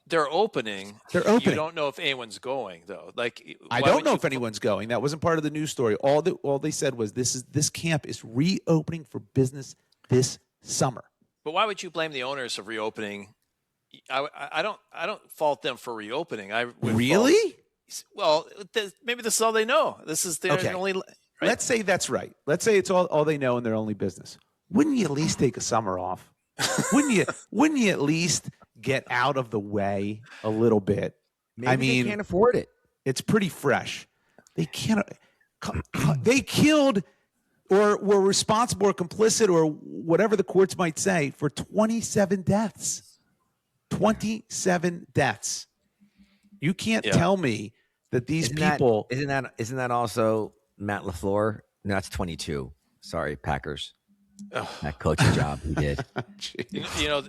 they're opening. They're opening. You don't know if anyone's going though. Like I why don't would know you if anyone's going. That wasn't part of the news story. All they said was this camp is reopening for business this summer. But why would you blame the owners of reopening? I don't fault them for reopening. I would Really? Well, maybe this is all they know. This is their Okay. only. Right? Let's say that's right. Let's say it's all they know in their only business. Wouldn't you at least take a summer off? Wouldn't you at least get out of the way a little bit? Maybe I mean, they can't afford it. it's pretty fresh. They can't. They killed or were responsible or complicit or whatever the courts might say for 27 deaths. 27 deaths. You can't tell me that these people. Isn't that also Matt LaFleur? No, that's 22. Sorry, Packers. That coaching job he did. You know,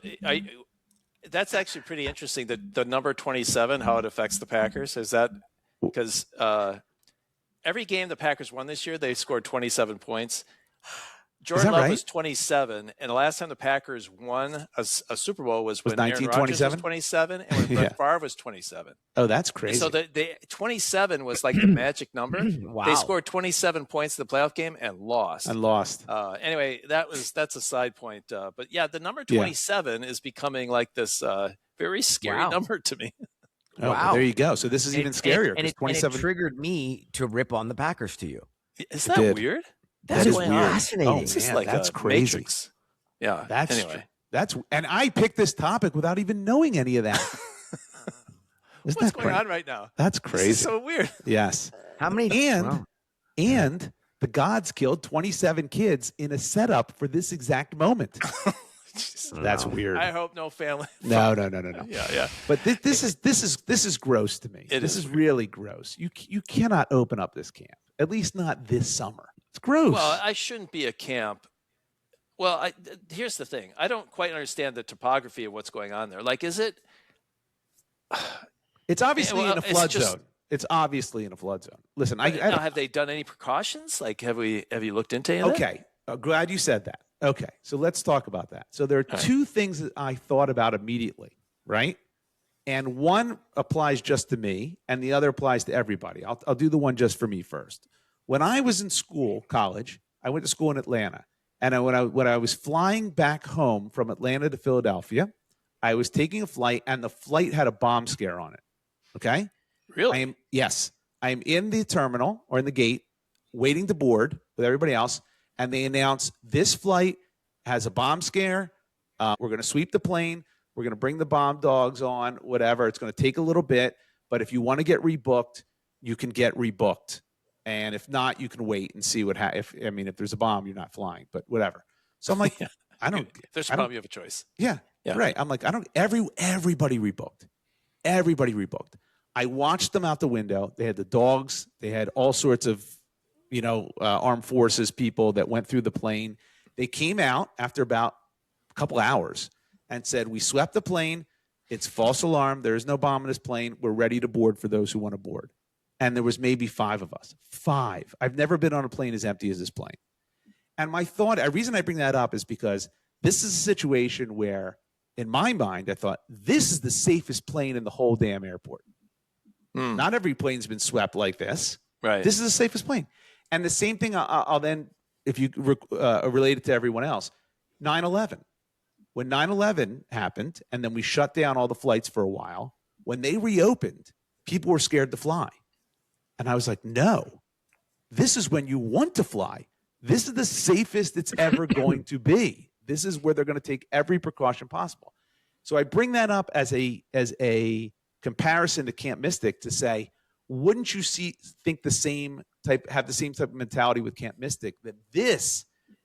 that's actually pretty interesting. The number 27, how it affects the Packers, is that because every game the Packers won this year, they scored 27 points. Jordan Love right? was 27, and the last time the Packers won a Super Bowl was when Aaron Rodgers 1927? was 27 and when Brett Favre was 27. Oh, that's And crazy. so the 27 was like the magic number. Wow. They scored 27 points in the playoff game and lost. and lost. Anyway, that's a side point. But yeah, the number 27 is becoming like this very scary Wow. number to me. Oh, well, Wow. there you go. So this is even scarier And because it 27. triggered me to rip on the Packers to you. Is It that did. weird? That is going weird. on? Fascinating. Oh, It's just man, like that's a crazy. Matrix. Yeah. That's anyway. and I picked this topic without even knowing any of that. Isn't What's that going crazy? on right now? That's This crazy. is so weird. Yes. How many? And Wow. and the gods killed 27 kids in a setup for this exact moment. That's Wow. weird. I hope no family. No. Yeah. But this is gross to me. It This is is really gross. You cannot open up this camp. At least not this summer. It's gross. Well, I shouldn't be a camp. Well, here's the thing. I don't quite understand the topography of what's going on there. Like, is it? it's obviously well, in a it's flood just- zone. It's obviously in a flood zone. Listen, I Now, have they done any precautions? Like, have you looked into any of that? okay. Glad you said that. Okay, so let's talk about that. So there are two things that I thought about immediately, right? And one applies just to me, and the other applies to everybody. I'll do the one just for me first. When I was in school, college, I went to school in Atlanta. And when I was flying back home from Atlanta to Philadelphia, I was taking a flight, and the flight had a bomb scare on it. Okay? Really? I am in the terminal or in the gate waiting to board with everybody else, and they announce this flight has a bomb scare. We're going to sweep the plane. We're going to bring the bomb dogs on, whatever. It's going to take a little bit, but if you want to get rebooked, you can get rebooked. And if not, you can wait and see what happens. If there's a bomb, you're not flying, but whatever. So I'm like, There's a problem. You have a choice. Yeah, right. I'm like, everybody rebooked. Everybody rebooked. I watched them out the window. They had the dogs. They had all sorts of, armed forces people that went through the plane. They came out after about a couple hours and said, we swept the plane. It's false alarm. There is no bomb in this plane. We're ready to board for those who want to board. And there was maybe 5 of us. 5. I've never been on a plane as empty as this plane. And my thought, the reason I bring that up is because this is a situation where, in my mind, I thought, this is the safest plane in the whole damn airport. Not every plane's been swept like this. Right. This is the safest plane. And the same thing, I'll then, if you relate it to everyone else, 9/11. When 9/11 happened, and then we shut down all the flights for a while, when they reopened, people were scared to fly. And I was like, no, this is when you want to fly. This is the safest it's ever going to be. This is where they're going to take every precaution possible. So I bring that up as a comparison to Camp Mystic to say, wouldn't you have the same type of mentality with Camp Mystic, that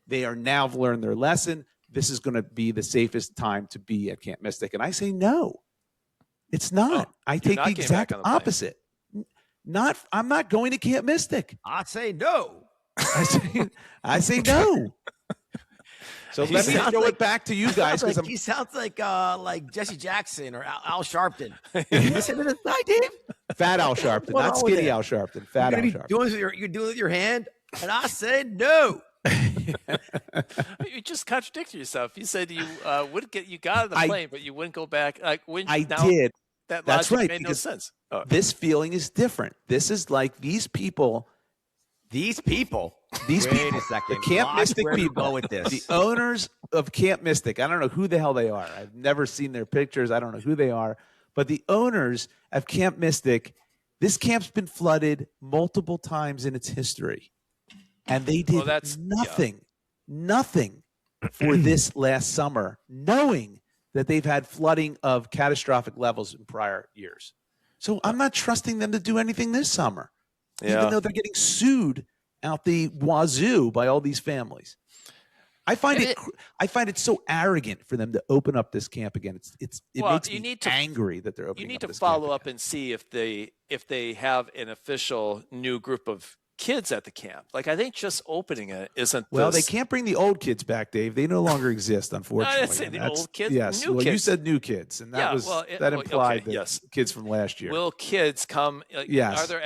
they are now learned their lesson. This is going to be the safest time to be at Camp Mystic. And I say, no, it's not. I take the exact opposite. I'm not going to Camp Mystic. I say no. I say no. So let me throw it back to you guys. He sounds like Jesse Jackson or Al Sharpton. You listen to this guy, Dave? Fat Al Sharpton, not skinny Al Sharpton. Fat Al Sharpton. You're doing it with your hand, and I say no. You just contradicted yourself. You said you you got on the plane, but you wouldn't go back. Did. That's right. Made no sense. Oh. This feeling is different. This is like these people. Wait a second. The Camp Mystic people. Go with this. The owners of Camp Mystic. I don't know who the hell they are. I've never seen their pictures. I don't know who they are. But the owners of Camp Mystic, this camp's been flooded multiple times in its history. And they did nothing for this last summer, knowing that they've had flooding of catastrophic levels in prior years. So I'm not trusting them to do anything this summer, even though they're getting sued out the wazoo by all these families. I find it so arrogant for them to open up this camp again. It makes me angry that they're opening up this camp. You need to follow up and see if they have an official new group of kids at the camp. Like, I think just opening it isn't. Well, they can't bring the old kids back, Dave. They no longer exist, unfortunately. I didn't say the old kids. Yes. New kids. You said new kids, and that implied kids from last year. Will kids come? Yes. Is there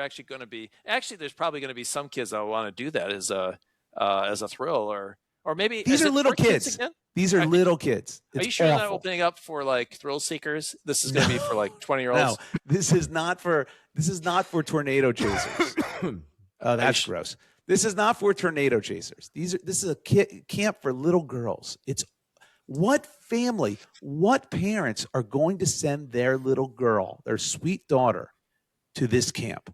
actually going to be? Actually, there's probably going to be some kids that want to do that as a thrill, or maybe these are little kids. These are little kids. Are you sure that opening up for like thrill seekers? This is going to be for like 20-year-olds. No, this is not for tornado chasers. Oh, that's gross. This is not for tornado chasers. This is a camp for little girls. It's what parents are going to send their little girl, their sweet daughter, to this camp?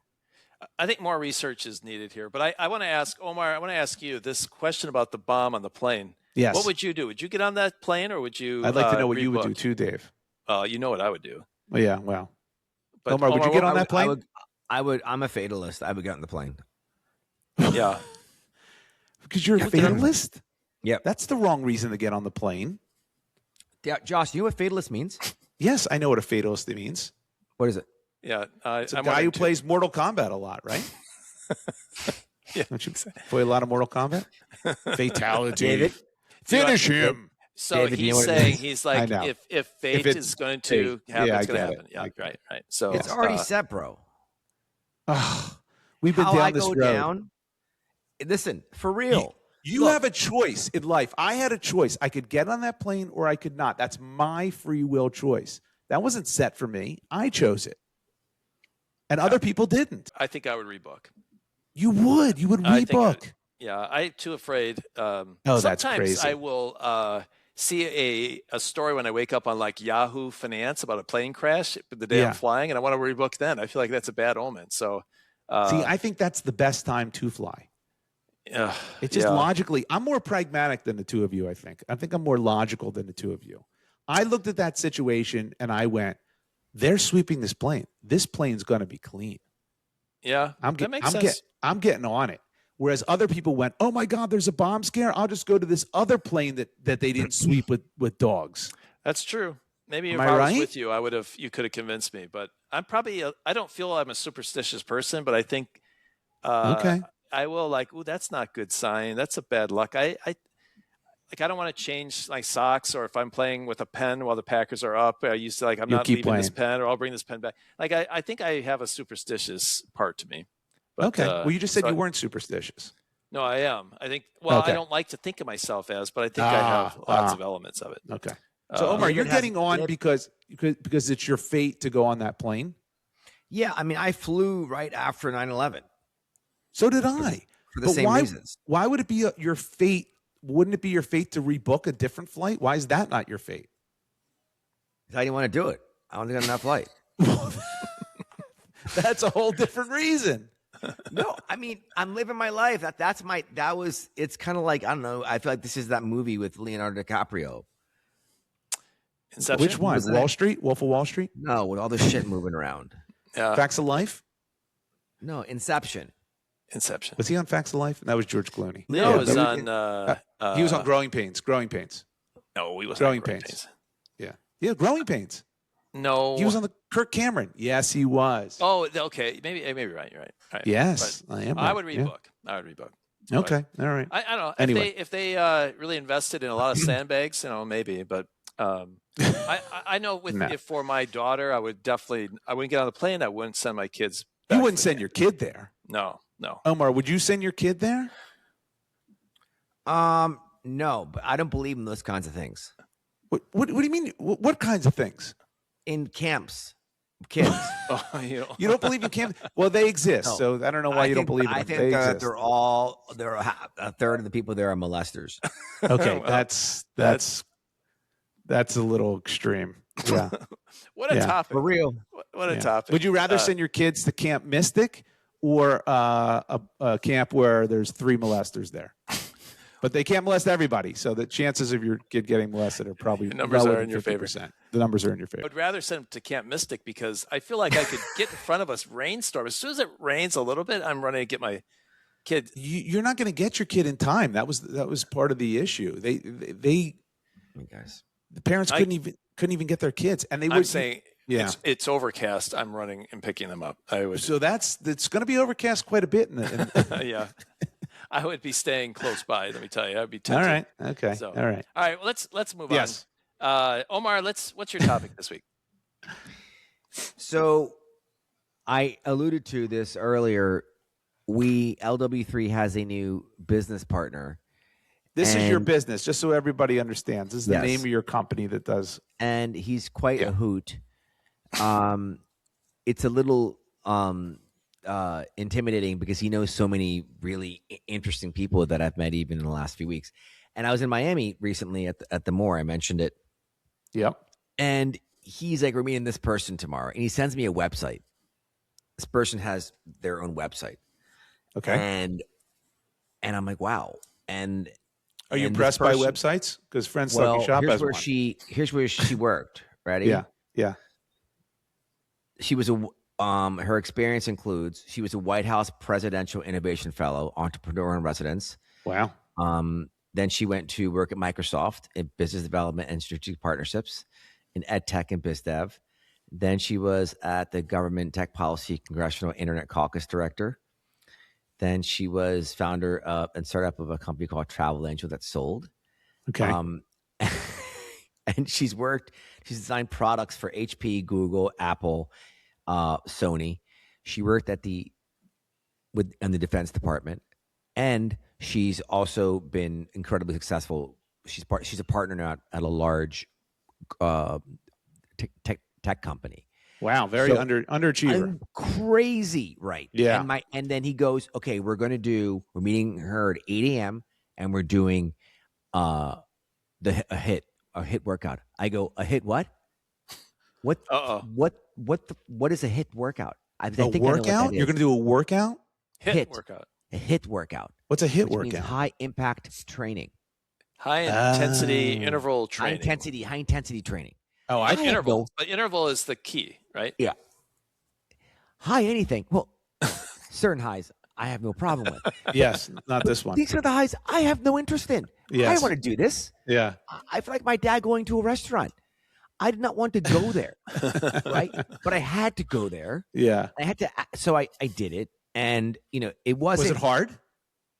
I think more research is needed here. But I want to ask, Omar, I want to ask you this question about the bomb on the plane. Yes. What would you do? Would you get on that plane, or would you? I'd like to know what you would do too, Dave. You know what I would do. Oh, yeah, well. But Omar, would you get on that plane? I would. I'm a fatalist. I would get on the plane. Yeah. Because you're a fatalist? Yeah. That's the wrong reason to get on the plane. Yeah, Josh, you know what fatalist means? Yes, I know what a fatalist means. What is it? Yeah. It's a guy who plays Mortal Kombat a lot, right? Yeah. Don't you play a lot of Mortal Kombat? Fatality. David? Finish him. So David, he's saying, he's like, if fate is going to happen, it's going to happen. Yeah, right. So it's already set, bro. We've been down this road. Listen, for real. You have a choice in life. I had a choice. I could get on that plane or I could not. That's my free will choice. That wasn't set for me. I chose it. And other people didn't. I think I would rebook. You would I think rebook. I'm too afraid. That's Sometimes crazy. I will see a story when I wake up on like Yahoo Finance about a plane crash the day Yeah. I'm flying, and I want to rebook then. I feel like that's a bad omen. So, See, I think that's the best time to fly. It's just yeah. logically, I'm more pragmatic than the two of you, I think. I think I'm more logical than the two of you. I looked at that situation and I went, they're sweeping this plane. This plane's going to be clean. Yeah, that makes sense. I'm getting on it. Whereas other people went, oh my God, there's a bomb scare. I'll just go to this other plane that they didn't sweep with dogs. That's true. Maybe if Am I I was right? with you, you could have convinced me. But I'm probably, I don't feel I'm a superstitious person, but I think Okay. I will like, ooh, that's not good sign. That's a bad luck. I don't want to change my socks, or if I'm playing with a pen while the Packers are up, I used to like, I'm You'll not keep leaving this playing. pen, or I'll bring this pen back. Like, I think I have a superstitious part to me. But, Okay. Well, you just said so you weren't superstitious. No, I am. I think, well, Okay. I don't like to think of myself as, but I think I have lots of elements of it. Okay. So Omar, you're getting on because it's your fate to go on that plane. Yeah, I mean, I flew right after 9/11 So did I. for the same reasons. Why would it be your fate? Wouldn't it be your fate to rebook a different flight? Why is that not your fate? I didn't want to do it. I only got enough flight. That's a whole different reason. No, I mean, I'm living my life. It's kind of like, I don't know. I feel like this is that movie with Leonardo DiCaprio. Inception? Which one? Was that? Wall Street? Wolf of Wall Street? No, with all the shit moving around. Facts of Life? No, Inception. Inception. Was he on Facts of Life? That was George Clooney. Leo was but on. he was on Growing Pains. Growing Pains. No, he was Growing on Growing Pains. Yeah, Growing Pains. No, He was on the Kirk Cameron. Yes, he was. Oh, okay. Maybe you're right. You're right. All right. Yes, But I am. I right. would read Yeah. book. I would read book. Okay, all right. I don't know. Anyway. If they really invested in a lot of sandbags, maybe. But I know No. if for my daughter, I wouldn't get on the plane. I wouldn't send my kids. Back You wouldn't to send your kid there. No. Omar, would you send your kid there? No, but I don't believe in those kinds of things. What do you mean? What kinds of things? In camps, kids. Oh, You don't believe in camp? Well, they exist, No. so I don't know why you don't believe in them. I think They that exist. they're a third of the people there are molesters. Okay, Well, that's a little extreme. Yeah. what a Yeah. topic! For real. What a Yeah. topic! Would you rather send your kids to Camp Mystic or a camp where there's 3 molesters there? But they can't molest everybody, so the chances of your kid getting molested are probably The numbers well are over in your favor. 50%. The numbers are in your I favor. would rather send them to Camp Mystic because I feel like I could get in front of a rainstorm. As soon as it rains a little bit, I'm running to get my kid. You're not going to get your kid in time. That was part of the issue. They Guys. the parents couldn't even get their kids, and they I'm would saying, yeah. it's overcast. I'm running and picking them up. I would, So it's going to be overcast quite a bit. yeah. I would be staying close by. Let me tell you, I'd be All tempted. right. Okay. So, All right. All right. Well, let's move Yes. on. Omar, what's your topic this week? So I alluded to this earlier. LW3 has a new business partner, This is your And- business, just so everybody understands. This is the Yes. name of your company that does. and he's quite Yeah. a hoot. It's a little intimidating because he knows so many really interesting people that I've met even in the last few weeks. And I was in Miami recently at the Moore. I mentioned it. Yep. And he's like, we're meeting this person tomorrow. And he sends me a website. This person has their own website. Okay. And I'm like, wow. And Are you and this impressed by person- websites? Because Friends Well, Talking Shop here's has where one. here's where she worked. Ready? Yeah. Yeah. She was her experience includes she was a White House Presidential Innovation Fellow, Entrepreneur in Residence. Wow. Then she went to work at Microsoft in business development and strategic partnerships in ed tech and biz dev. Then she was at the Government Tech Policy Congressional Internet Caucus Director. Then she was founder and startup of a company called Travel Angel that sold. Okay. And she's designed products for HP, Google, Apple, Sony. She worked in the Defense Department, and she's also been incredibly successful. She's a partner now at a large tech company. Wow, very So, underachiever. I'm crazy, right? Yeah. And then he goes, okay, we're meeting her at 8 a.m. and we're doing a hit workout. I go, a hit what? What is a hit workout? I A think I know what workout? that You're is. going to do a workout? Hit workout. A hit workout. What's a hit which means workout? high impact training. High intensity Oh. interval training. High intensity training. Oh, I Interval. But interval is the key, right? Yeah. High anything. Well, certain highs I have no problem with. yes, not this one. These are the highs I have no interest in. I Yes. don't want to do this. Yeah. I feel like my dad going to a restaurant. I did not want to go there, right? But I had to go there. Yeah. I had to, so I did it, and it wasn't. Was it hard?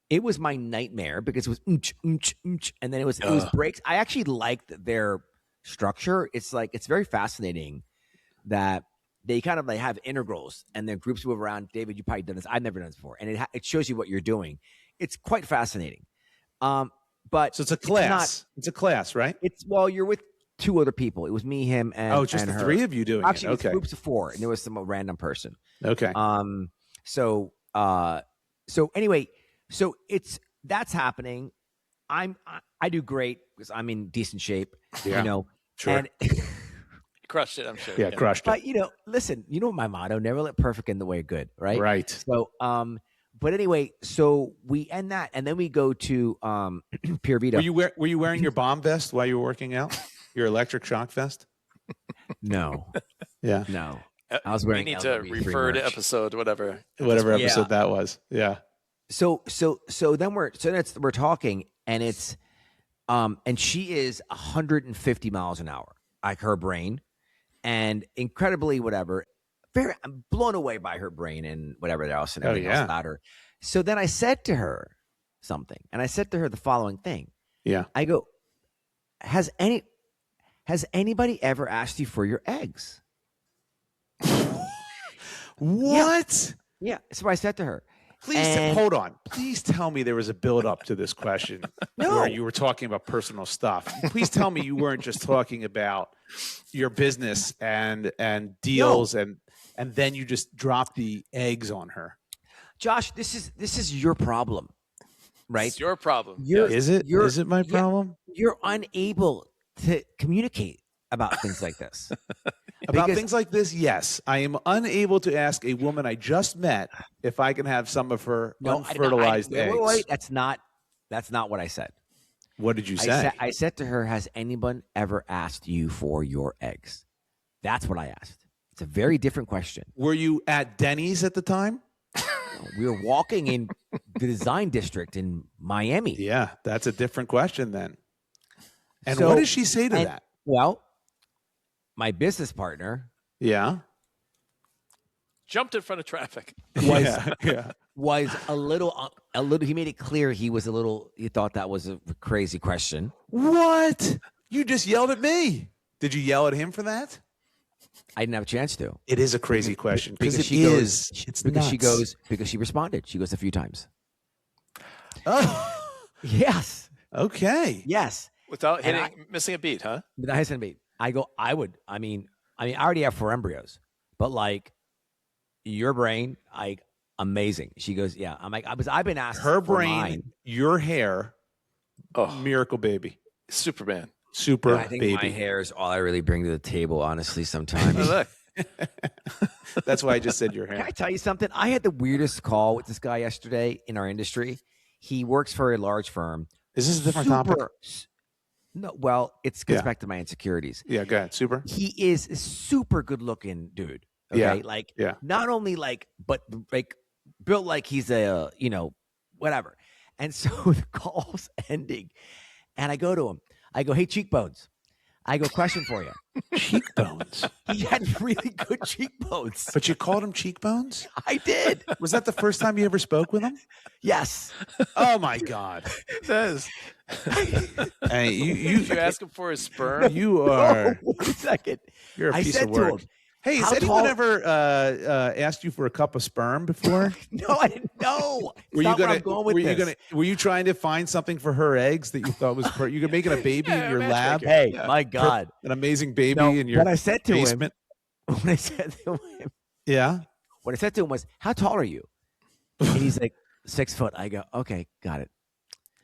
It was my nightmare because it was and then it was breaks. I actually liked their structure. It's very fascinating that they kind of have integrals and their groups move around. David, you probably done this. I've never done this before, and it shows you what you're doing. It's quite fascinating. But So it's a class. It's a class, right? You're with two other people. It was me, him, and just and the her. three of you doing Actually, it. it was Okay. groups of four, and there was some random person. Okay. So anyway, so that's happening. I do great because I'm in decent shape. Yeah. Sure. And You crushed it, I'm sure. yeah, crushed it. but listen, my motto: never let perfect in the way of good. Right. Right. So but anyway, so we end that, and then we go to Pure Vita. Were you wearing your bomb vest while you were working out? Your electric shock vest? No, Yeah. no. I was wearing. We need to LW3 refer to merch. episode whatever. Whatever Yeah. episode that was. Yeah. So then we're talking, and it's and she is 150 miles an hour, like her brain, and incredibly whatever. I'm blown away by her brain and whatever else and everything else yeah. about her. So then I said to her something, and I said to her the following thing. Yeah. I go, has anybody ever asked you for your eggs? What? Yeah. So I said to her. Please And- hold on. Please tell me there was a build up to this question No. where you were talking about personal stuff. Please tell me you weren't just talking about your business and deals and then you just dropped the eggs on her. Josh, this is your problem, right? It's your problem. You're- Is it? you're- Is it my yeah. problem? You're unable to communicate about things like this. About Because- things like this, yes. I am unable to ask a woman I just met if I can have some of her unfertilized eggs. Wait, that's not what I said. What did you say? I said to her, has anyone ever asked you for your eggs? That's what I asked. It's a very different question. Were you at Denny's at the time? We were walking in the design district in Miami. Yeah, that's a different question then. And So- what did she say to and- that? Well, my business partner Yeah. Jumped in front of traffic. Yeah. was a little. He made it clear he thought that was a crazy question. What? You just yelled at me. Did you yell at him for that? I didn't have a chance to. It is a crazy question because it she is. goes, It's because she responded. She goes a few times. Oh, Yes. okay. Yes. Without And missing a beat, huh? But that hasn't been. I go. I would. I mean, I already have 4 embryos, but like your brain, amazing. She goes, yeah. I'm like, I've been asked Her for brain, mine. your hair, Oh, miracle baby, Superman. super I think baby. my hair is all I really bring to the table. Honestly, sometimes. Oh, look. That's why I just said your Can hair. I tell you something? I had the weirdest call with this guy yesterday in our industry. He works for a large firm. Is this a different topic? No, well, it goes Yeah. back to my insecurities. Yeah, go ahead. Super. He is a super good looking dude. Okay. Yeah, yeah. Not only but built like he's a, whatever. And so the call's ending. And I go to him. I go, hey, cheekbones. I go, question for you. Cheekbones. He had really good cheekbones. But you called him cheekbones? I did. Was that the first time you ever spoke with him? Yes. Oh my God. Hey, Did you ask him for his sperm? you are Wait a second. you're a I piece said of to work. him, Hey, has how anyone tall- ever asked you for a cup of sperm before? No, I didn't know. Were That's you not where I'm going with this. Were you trying to find something for her eggs that you thought was you were making a baby Yeah, in your a lab? matchmaker. Hey, Yeah. my God. An amazing baby No, in your but I said to him, basement? What I said to him, Yeah. what I said to him was, "How tall are you?" And he's like, 6 foot. I go, "Okay, got it."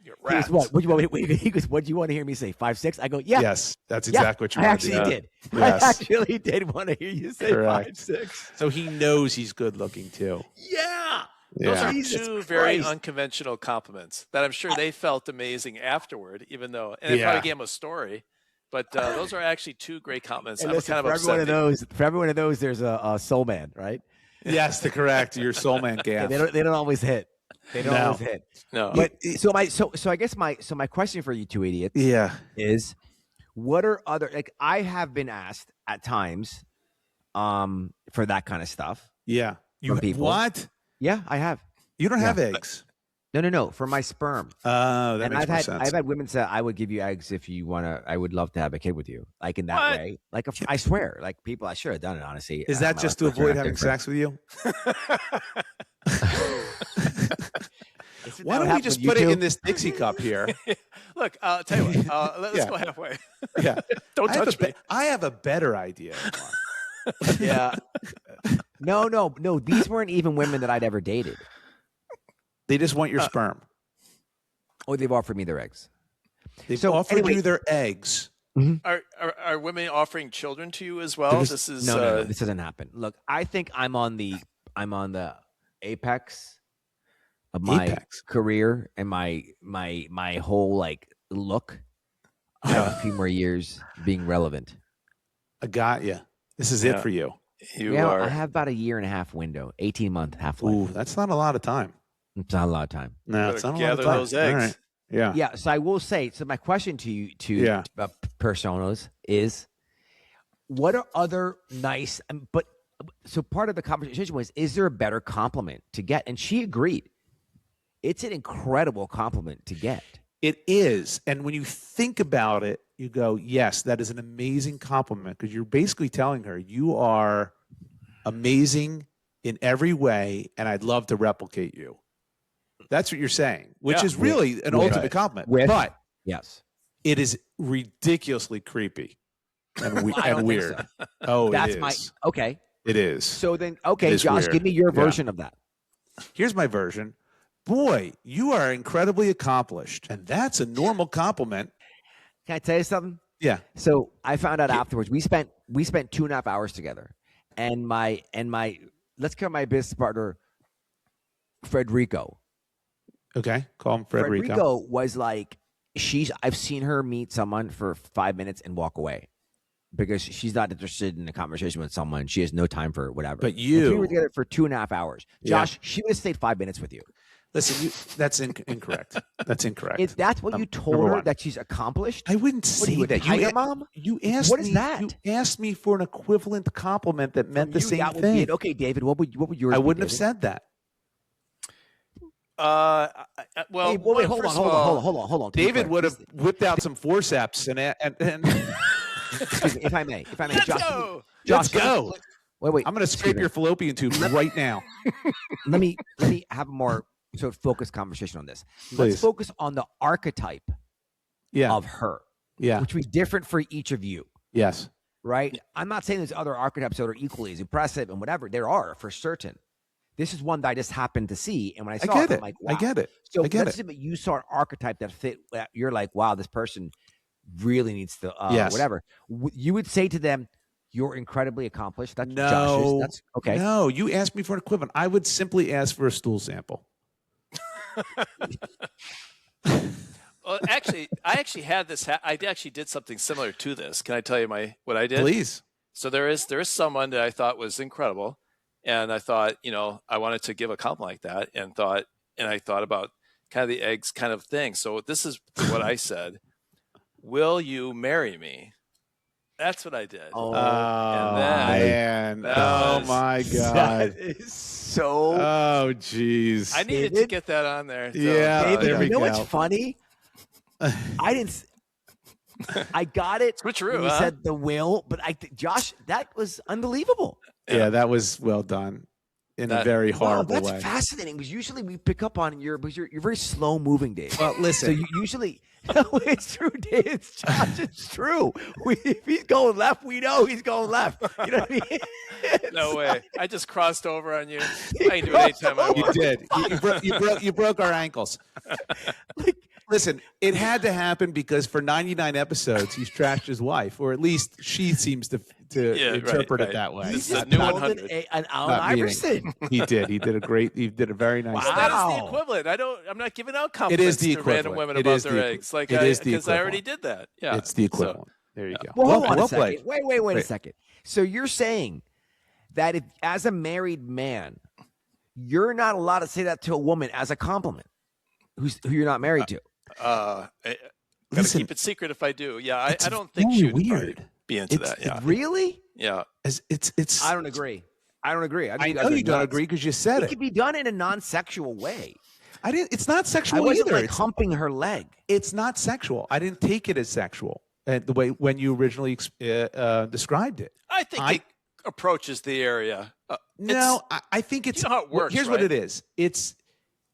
You're He goes, rats. "What do you want me?" He goes, "What do you want to hear me say? 5'6"?" I go, "Yeah, Yes, that's yeah, exactly what you I want to actually do. did. Yes. I actually did want to hear you say Correct. 5'6". So he knows he's good looking too. Yeah. Those Yeah. are Jesus two very Christ. unconventional compliments that I'm sure they felt amazing afterward, even though, and they Yeah. probably gave him a story. But those are actually two great compliments. And I'm listen, kind of for every one upset. of those, there's a soul man, right? Yes, to correct your soul man And gaff. they don't always hit. They don't No. always hit. No. But so I guess my question for you two idiots Yeah. is, what are other, like, I have been asked at times for that kind of stuff. Yeah. You From people. what? Yeah, I have. You don't Yeah. have eggs. No, for my sperm. Oh, that And makes more sense. I've had women say, "I would give you eggs if you want to. I would love to have a kid with you." Like in that What? way. Like I swear, like people, I should have done it. Honestly, Is that my just life to was avoid turned out having different. sex with you? Isn't Why that don't what we just happened with put you it two? in this Dixie cup here? Look, I'll tell you what. Let's Yeah. go halfway. Yeah. Don't I have touch me. I have a better idea. Yeah. No. These weren't even women that I'd ever dated. They just want your sperm. Or they've offered me their eggs. They've So, offered anyway- you their eggs. Are women offering children to you as well? This is No, this doesn't happen. Look, I think I'm on the apex of my Apex. career and my whole like look. I have a few more years being relevant. I got you. This is Yeah. it for you. you Yeah, are. I have about a year and a half window, 18-month half-life. Ooh, that's not a lot of time. It's not a lot of time. No, Better it's not a lot of gather time. those eggs. All right. Yeah. Yeah, so I will say, so my question to you, Yeah. personas, is what are other nice, but so part of the conversation was, is there a better compliment to get? And she agreed. It's an incredible compliment to get. It is. And when you think about it, you go, yes, that is an amazing compliment because you're basically telling her you are amazing in every way and I'd love to replicate you. That's what you're saying, which Yeah. is really an With- ultimate compliment. with- but Yes. it is ridiculously creepy and, I don't think weird. Oh, That's it my, is. okay. It is. So then, It okay, is Josh, weird. give me your Yeah. version of that. Here's my version. Boy, you are incredibly accomplished. And that's a normal compliment. Can I tell you something? Yeah. So I found out afterwards. We spent 2.5 hours together, and my let's call my business partner Frederico. Okay. Call him Frederico. Frederico was like, I've seen her meet someone for 5 minutes and walk away because she's not interested in a conversation with someone. She has no time for whatever. But And we were you, together for 2.5 hours. Yeah. Josh, she would have stayed 5 minutes with you. listen, that's incorrect. That's incorrect. If that's what you told number her one. that she's accomplished, I wouldn't what are say you, a that. tiger mom? You asked What is me, that? You asked me for an equivalent compliment that meant the You, same that would be thing. it. Okay, David, what would yours I be, wouldn't have David? said that. Well, Hey, wait, hold first on. of all, hold on. To be David clear, would have whipped out some forceps and excuse me, if I may, Let's Josh, go. let's Josh, go. Wait. I'm going to excuse scrape me. your fallopian tube right now. Let me have a more sort of focused conversation on this. Please. Let's focus on the archetype Yeah. of her, Yeah. which was different for each of you, Yes. right? I'm not saying there's other archetypes that are equally as impressive and whatever. There are for certain. This is one that I just happened to see, and when I I saw get it, it. I'm like, wow. I get it. So I get let's it. say that you saw an archetype that fit. You're like, wow, this person really needs to, Yes. whatever. You would say to them, "You're incredibly accomplished." That's No. Josh's. That's okay. No, you asked me for an equivalent. I would simply ask for a stool sample. Well, actually, I actually had this. I actually did something similar to this. Can I tell you what I did? Please. So there is someone that I thought was incredible, and I thought, I wanted to give a compliment like that, and I thought about kind of the eggs kind of thing. So this is what I said: "Will you marry me?" That's what I did. Oh, Man. that Oh, was- my that God. is so. Oh, jeez. I needed to David? get that on there. So, Yeah, David, there we you know what's go. funny? I didn't. I got it. Switcheroo, when you huh? said the will, but Josh, that was unbelievable. Yeah, that was well done. in a very Wow, horrible that's way. fascinating. Because usually we pick up on you're very slow moving, Dave. Well, So listen, you usually, no, it's true, Dave. It's Josh. It's true. If he's going left, we know he's going left. You know what I mean? No way. I just crossed over on you. He I can do it anytime I crossed you want. did. You broke our ankles. Like, Listen, it had to happen because for 99 episodes, he's trashed his wife, or at least she seems to Yeah, interpret right. it that way. This is Not- a new not- 100. an Allen not meaning. Iverson. He did. He did a very nice. Well, job. that is Wow. the equivalent. I'm not giving out It compliments is the to random equivalent. women It about is their the eggs. Like it is the because I already equivalent. did that. Yeah. It's the equivalent. There you go. Well, hold on a well second. played. Wait a Wait. second. So you're saying that if, as a married man, you're not allowed to say that to a woman as a compliment, who you're not married to? I gotta Listen, keep it secret if I do. Yeah, I it's don't think very she would weird. probably be into It's- that. Yeah. Really? Yeah. It's. I don't agree. I don't agree. I think know guys are you don't nuts. agree because you said It it. could be done in a non-sexual way. I didn't. It's not I sexual wasn't either. like It's, humping her leg. it's not sexual. I didn't take it as sexual. The way when you originally described it. I think I- it approaches the area. No, I think it's you know how it works, Here's what right? it is. It's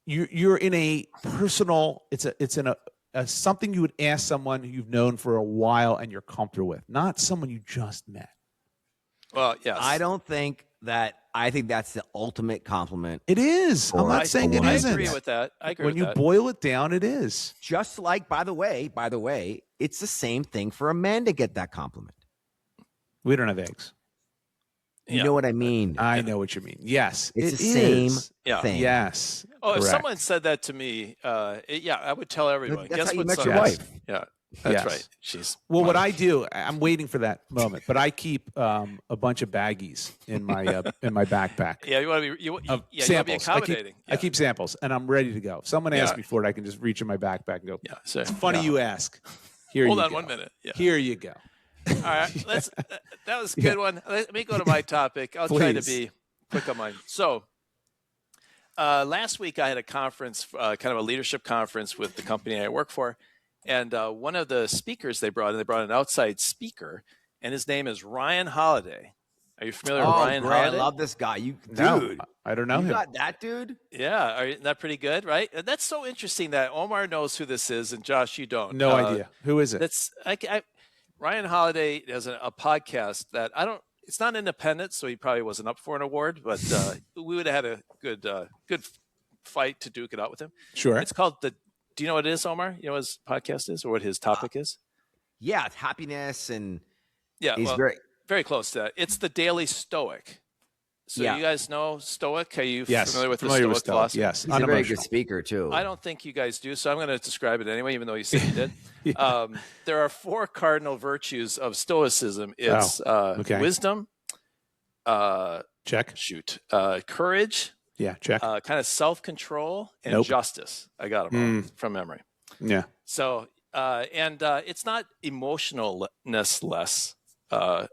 you're in a personal. It's in a something you would ask someone who you've known for a while and you're comfortable with, not someone you just met. Well, yes. I don't think that. I think that's the ultimate compliment. It is. I'm not saying it I isn't. agree with that. I agree When with you that. boil it down, it is. Just like, by the way, it's the same thing for a man to get that compliment. We don't have eggs. You Yeah. know what I mean? I know what you mean. Yes, It's it the same is. Yeah. thing. Yes. Oh, if correct. someone said that to me, yeah, I would tell everyone. That's Guess how you what, met son? your wife. Yeah, that's Yes. right. She's Well, what I do, I'm waiting for that moment, but I keep a bunch of baggies in my backpack. Yeah, you want to be. You Of want to be samples. accommodating. I keep samples, and I'm ready to go. If someone asks Yeah. me for it, I can just reach in my backpack and go. Yeah. So, It's funny yeah. you ask. Here Hold you on go. 1 minute. Yeah. Here you go. All right. Let's. That was a good one. Let me go to my topic. I'll try to Please. be quick on mine. So, last week I had a conference, kind of a leadership conference with the company I work for, and one of the speakers they brought an outside speaker, and his name is Ryan Holiday. Are you familiar with Ryan great. I Holiday? love this guy. You, No, dude, I don't know you him. got that, dude? Yeah, isn't that pretty good, right? And that's so interesting that Omar knows who this is, and Josh, you don't. No idea. Who is it? That's Ryan Holiday has a podcast that I don't. It's not independent, so he probably wasn't up for an award, but we would have had a good fight to duke it out with him. Sure. It's called the. Do you know what it is, Omar? You know what his podcast is, or what his topic is? Yeah, it's happiness and Yeah, he's well, very. very close to that. It's the Daily Stoic. So Yeah. you guys know Stoic? Are you Yes. familiar with Familiar the with Stoic Stoic, philosophy? yes. He's a very good Unemotional. speaker too. I don't think you guys do, so I'm going to describe it anyway, even though you said you did. Yeah. There are 4 cardinal virtues of Stoicism. It's okay. wisdom, Check. courage, Yeah. Check. kind of self-control, and Nope. justice. I got them all from memory. yeah. So, it's not emotionalness.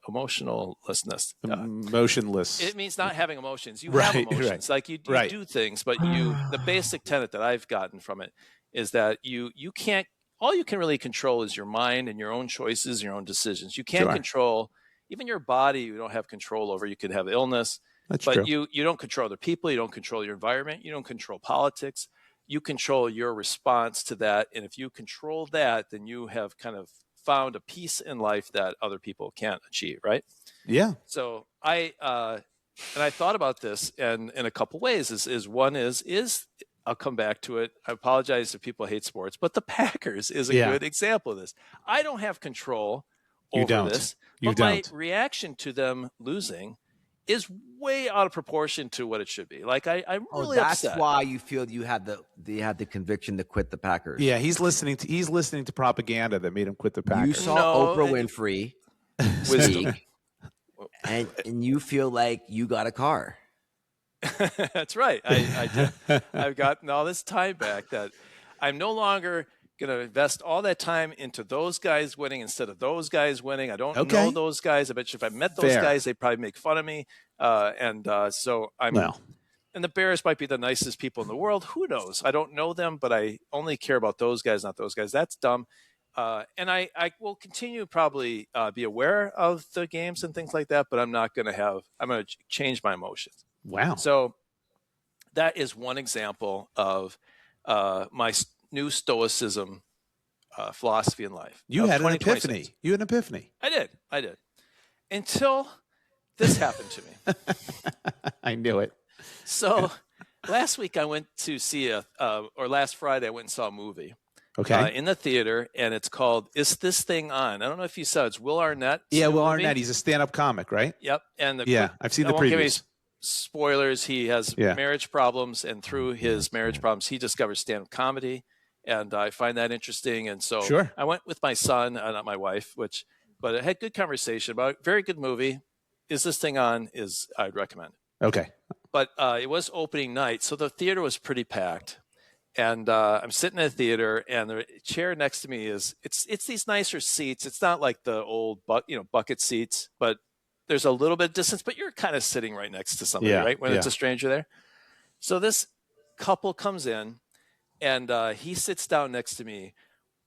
Emotionlessness. Motionless. It means not having emotions. You Right, have emotions. right. Like you Right. do things, but the basic tenet that I've gotten from it is that you can't. All you can really control is your mind and your own choices, your own decisions. You can't Sure. control even your body. You don't have control over. You could have illness, That's but true. you don't control other people. You don't control your environment. You don't control politics. You control your response to that. And if you control that, then you have kind of found a peace in life that other people can't achieve. Right. Yeah. So I thought about this and in a couple ways is one is I'll come back to it. I apologize if people hate sports, but the Packers is a Yeah. good example of this. I don't have control You over don't. this, You but my don't. reaction to them losing is way out of proportion to what it should be. Like I'm Oh, really that's upset. why you feel you had the conviction to quit the Packers. Yeah. He's listening to propaganda that made him quit the You Packers. saw No, Oprah and- Winfrey Wisdom. speak, and you feel like you got a car. That's right. I did. I've gotten all this time back that I'm no longer going to invest all that time into those guys winning instead of those guys winning. I don't Okay. know those guys. I bet you if I met those Fair. guys, they'd probably make fun of me. So I'm. Well, And the Bears might be the nicest people in the world. Who knows? I don't know them, but I only care about those guys, not those guys. That's dumb. And I will continue probably be aware of the games and things like that, but I'm not going to have. I'm going to change my emotions. wow. So that is one example of my new stoicism philosophy in life. You of had an 2026. epiphany. You had an epiphany. I did. Until this happened to me. I knew it. So last week I went to see or last Friday I went and saw a movie Okay. in the theater, and it's called "Is This Thing On?" I don't know if you saw it. It's Will Arnett's Yeah, new Will movie. Arnett. He's a stand-up comic, right? Yep. And I've seen I the won't give any previews. spoilers. He has Yeah. marriage problems, and through his marriage problems, he discovers stand-up comedy, and I find that interesting. And so Sure. I went with my son, not my wife, but I had good conversation about it. Very good movie. Is This Thing On? I'd recommend. Okay. But it was opening night, so the theater was pretty packed. And I'm sitting in the theater, and the chair next to me it's these nicer seats. It's not like the old bucket seats, but there's a little bit of distance. But you're kind of sitting right next to somebody, Yeah, right? When it's yeah. a stranger there. So this couple comes in, and he sits down next to me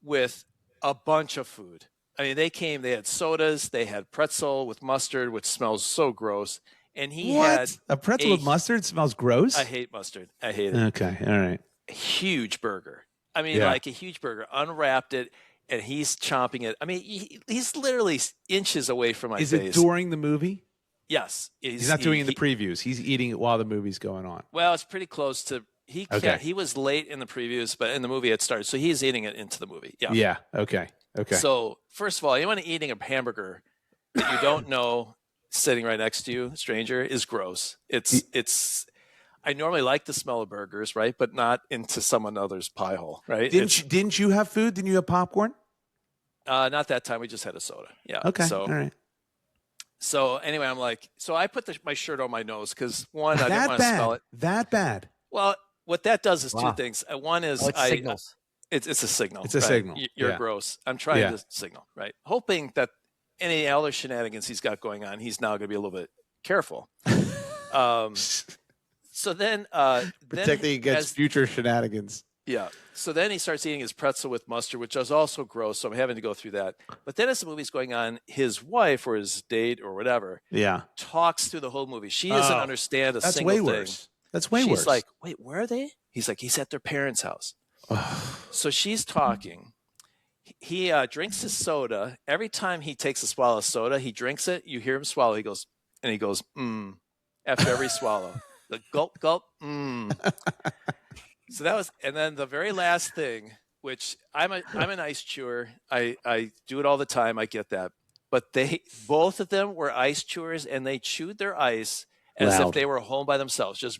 with a bunch of food. I mean, they had sodas, they had pretzel with mustard, which smells so gross. And he had a pretzel with mustard smells gross. I hate mustard. I hate it. Okay. All right. Huge burger. I mean, Yeah. like a huge burger. Unwrapped it, and he's chomping it. I mean, he's literally inches away from my Is face. it during the movie? Yes. He's not doing it in the previews. He's eating it while the movie's going on. Well, it's pretty close to. Okay. He was late in the previews, but in the movie it started, so he's eating it into the movie. Yeah. Yeah. Okay. Okay. So first of all, anyone eating a hamburger that you don't know sitting right next to you, stranger, is gross. It's. I normally like the smell of burgers, right? But not into someone else's pie hole, right? Didn't you have food? Didn't you have popcorn? Not that time. We just had a soda. Yeah. Okay. So, all right. So anyway, I'm like, so I put my shirt on my nose because one, I didn't That want to smell bad. it. That bad. Well, what that does is Wow. two things. One is It signals. it's a signal. It's a right? signal. You're Yeah. gross. I'm trying Yeah. to signal, right? Hoping that any other shenanigans he's got going on, he's now going to be a little bit careful. So then, Protecting against future shenanigans. yeah. So then he starts eating his pretzel with mustard, which is also gross. So I'm having to go through that. But then as the movie's going on, his wife or his date or whatever Yeah. talks through the whole movie. She doesn't understand a That's single way thing. worse. That's way She's worse. like, wait, where are they? He's like, he's at their parents' house. So she's talking. He drinks his soda. Every time he takes a swallow of soda, he drinks it. You hear him swallow. He goes, after every swallow. The gulp, gulp, So that was, and then the very last thing, which I'm an ice chewer. I do it all the time. I get that. But both of them were ice chewers, and they chewed their ice as Loud. if they were home by themselves. Just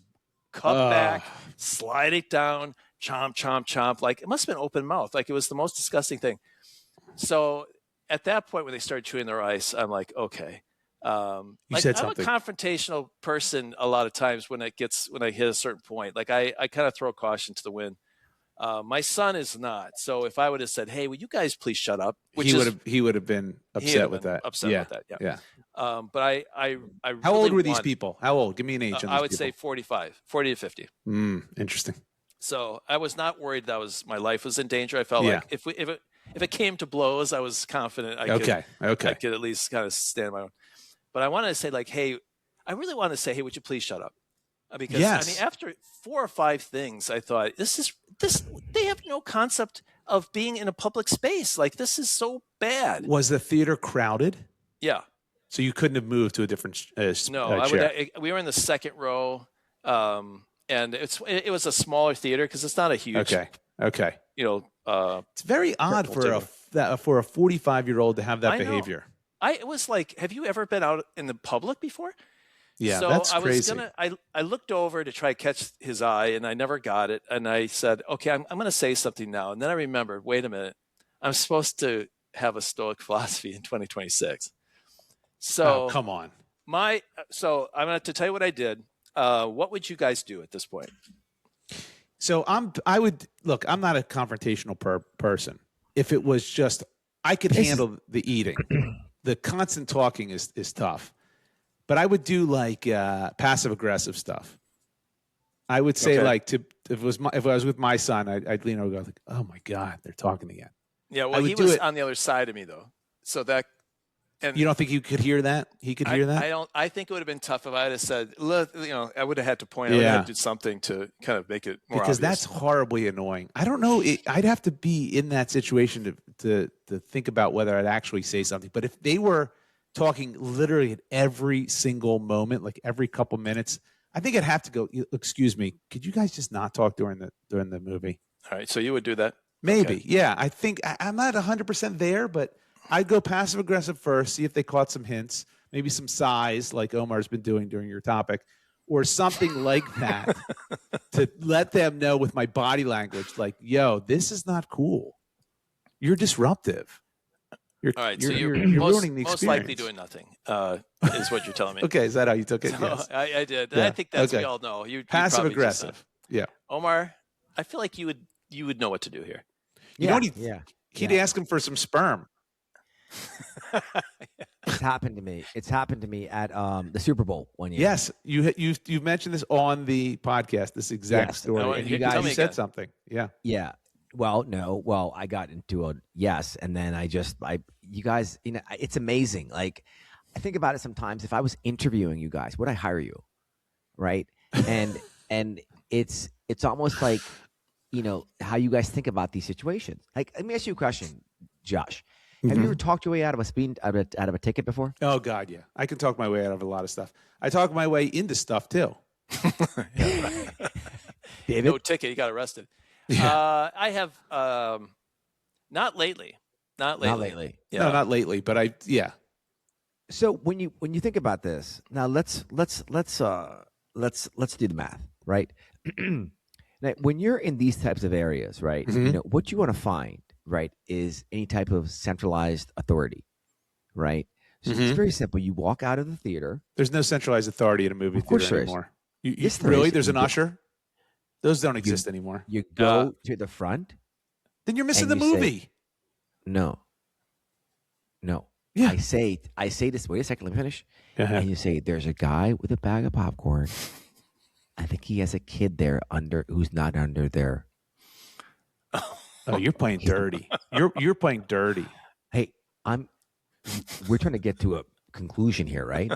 cup back, slide it down, chomp, chomp, chomp. Like it must have been open mouth. Like it was the most disgusting thing. So at that point, when they started chewing their ice, I'm like, okay. said I'm something. a confrontational person a lot of times when I hit a certain point. Like I kind of throw caution to the wind. My son is not. So if I would have said, "Hey, would you guys please shut up?" he would have been upset with that. Upset yeah. with that. Yeah. Yeah. But I How really old were these want- people? How old? Give me an age. on I these would say people. 45, 40 to 50. Interesting. So I was not worried that my life was in danger. I felt Yeah. like if it came to blows, I was confident I Okay. could at least kind of stand my own. But I wanted to say like, hey, I really want to say, hey, would you please shut up? Because Yes. I mean, after 4 or 5 things, I thought this. They have no concept of being in a public space. Like this is so bad. Was the theater crowded? Yeah. So you couldn't have moved to a different No, chair. we were in the second row, and it was a smaller theater because it's not a huge. Okay. It's very odd Purple for a 45-year-old to have that I know. behavior. It was like, have you ever been out in the public before? Yeah, so that's I was crazy. I looked over to try to catch his eye, and I never got it. And I said, okay, I'm going to say something now. And then I remembered, wait a minute, I'm supposed to have a Stoic philosophy in 2026. So come on. So I'm going to tell you what I did. What would you guys do at this point? So I'm not a confrontational person. If it was just, I could handle the eating. The constant talking is tough. But I would do like passive aggressive stuff. I would say like if I was with my son, I'd lean over and go like, oh my God, they're talking again. Yeah, I well, would he do was it- on the other side of me though, so that And You don't think you could hear that? He could hear that? I don't. I think it would have been tough if I had said, look, I would have had to point. I would have had to do something to kind of make it more because obvious. that's horribly annoying. I don't know. I'd have to be in that situation to think about whether I'd actually say something. But if they were talking literally at every single moment, like every couple minutes, I think I'd have to go, excuse me, could you guys just not talk during the movie? All right. So you would do that? Maybe. Okay. Yeah. I think I'm not 100% there, but I'd go passive aggressive first, see if they caught some hints, maybe some sighs like Omar's been doing during your topic, or something like that to let them know with my body language, like, yo, this is not cool. You're disruptive. All right. So you're ruining the experience. most likely doing nothing, is what you're telling me. Okay. Is that how you took it? So Yes. I did. Yeah. I think that's Okay. we all know. You Passive probably just aggressive. Yeah. Omar, I feel like you would know what to do here. You know what he'd ask him for some sperm. It's happened to me. It's happened to me at the Super Bowl one year. Yes, you've mentioned this on the podcast. This exact Yes. story, Oh, and you you tell guys me said again. something. Yeah. Yeah. Well, no. Well, I got into a yes, and then you guys, it's amazing. Like, I think about it sometimes. If I was interviewing you guys, would I hire you? Right. And it's almost like, how you guys think about these situations. Like, let me ask you a question, Josh. Have you ever talked your way out of a ticket before? Oh God, yeah. I can talk my way out of a lot of stuff. I talk my way into stuff too. David? No ticket. You got arrested. I have not lately. Not lately. Not lately. Yeah. No, not lately, but yeah. So when you think about this, now let's do the math, right? Now, when you're in these types of areas, right? What you want to find, right, is any type of centralized authority, right? So it's very simple. You walk out of the theater. There's no centralized authority in a movie Of course theater there is. anymore. Yes, there Really? is. There's an You go- usher? Those don't exist anymore. You go to the front. Then you're missing and the you say- movie. No. Yeah. I say this. Wait a second. Let me finish. Go ahead. And you say, "There's a guy with a bag of popcorn. I think he has a kid there who's not under there." Oh, you're playing dirty. You're playing dirty. Hey, we're trying to get to a conclusion here, right?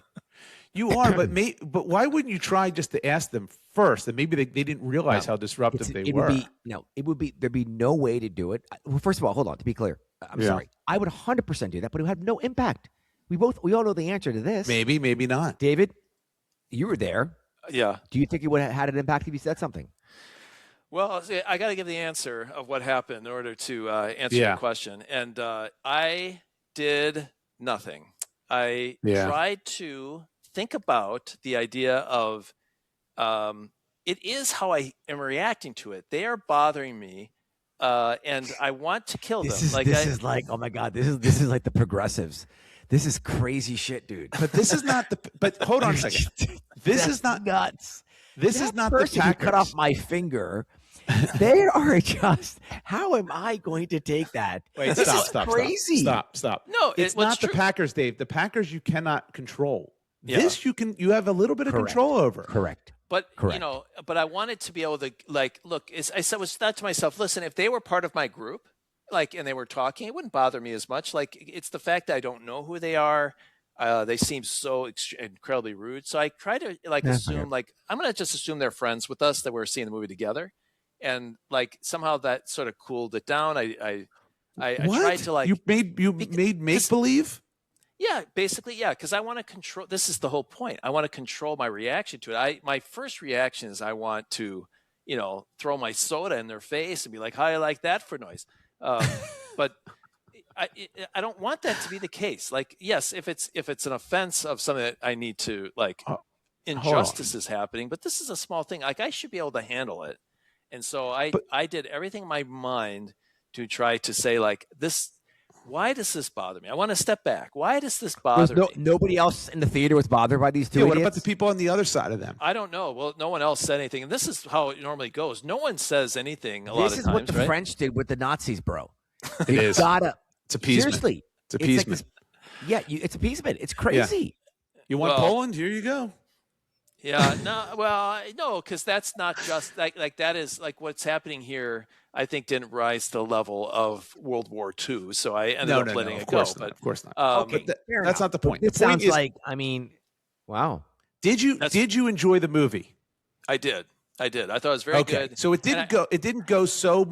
You are, but why wouldn't you try just to ask them first? And maybe they didn't realize how disruptive they were. There'd be no way to do it. Well, first of all, hold on. To be clear, I'm Yeah. sorry. I would 100% do that, but it would have no impact. We all know the answer to this. Maybe, maybe not. David, you were there. Yeah. Do you think it would have had an impact if you said something? Well, see, I got to give the answer of what happened in order to answer Yeah. your question. And I did nothing. I Yeah. tried to think about the idea of it is how I am reacting to it. They are bothering me, and I want to kill them. This is like, oh my God, this is like the progressives. This is crazy shit, dude. But this is not the. But hold on a second. This is not nuts. This is not the person who Packers. cut off my finger. They are just. How am I going to take that? Wait, This stop, is stop, crazy. Stop. No, It's what's not the true- Packers, Dave. The Packers you cannot control. Yeah. This you have a little bit of Correct. control over. Correct. But Correct. but I wanted to be able to look. I thought to myself, listen, if they were part of my group, and they were talking, it wouldn't bother me as much. Like, it's the fact that I don't know who they are. They seem so incredibly rude. So I try to assume, I'm going to just assume they're friends with us, that we're seeing the movie together, and somehow that sort of cooled it down. I tried to you made make believe. Yeah, basically, yeah, because I want to control. This is the whole point. I want to control my reaction to it. My first reaction is I want to, throw my soda in their face and be like, "How you like that for noise?" But I don't want that to be the case. Like, yes, if it's an offense of something that I need to injustice is happening, but this is a small thing. Like, I should be able to handle it. And so I did everything in my mind to try to say, this. Why does this bother me? I want to step back. Why does this bother me? Nobody else in the theater was bothered by these two Yeah, idiots? what about the people on the other side of them? I don't know. Well, no one else said anything, and this is how it normally goes. No one says anything a lot of times. This is what the right? French did with the Nazis, bro. It You is. gotta It's appeasement. seriously. It's appeasement. It's appeasement. It's crazy. You want Well- Poland? Here you go. Yeah, no, because that's not just like that is like what's happening here. I think didn't rise to the level of World War II, so I ended No, up no, no. letting Of it go. course not. But Of course not. um, But Okay, fair that's enough. not the But point. this The point sounds is, like, I mean, wow. that's did you enjoy the movie? I did. I did. I thought it was very Okay, good. so it And didn't go. It didn't go so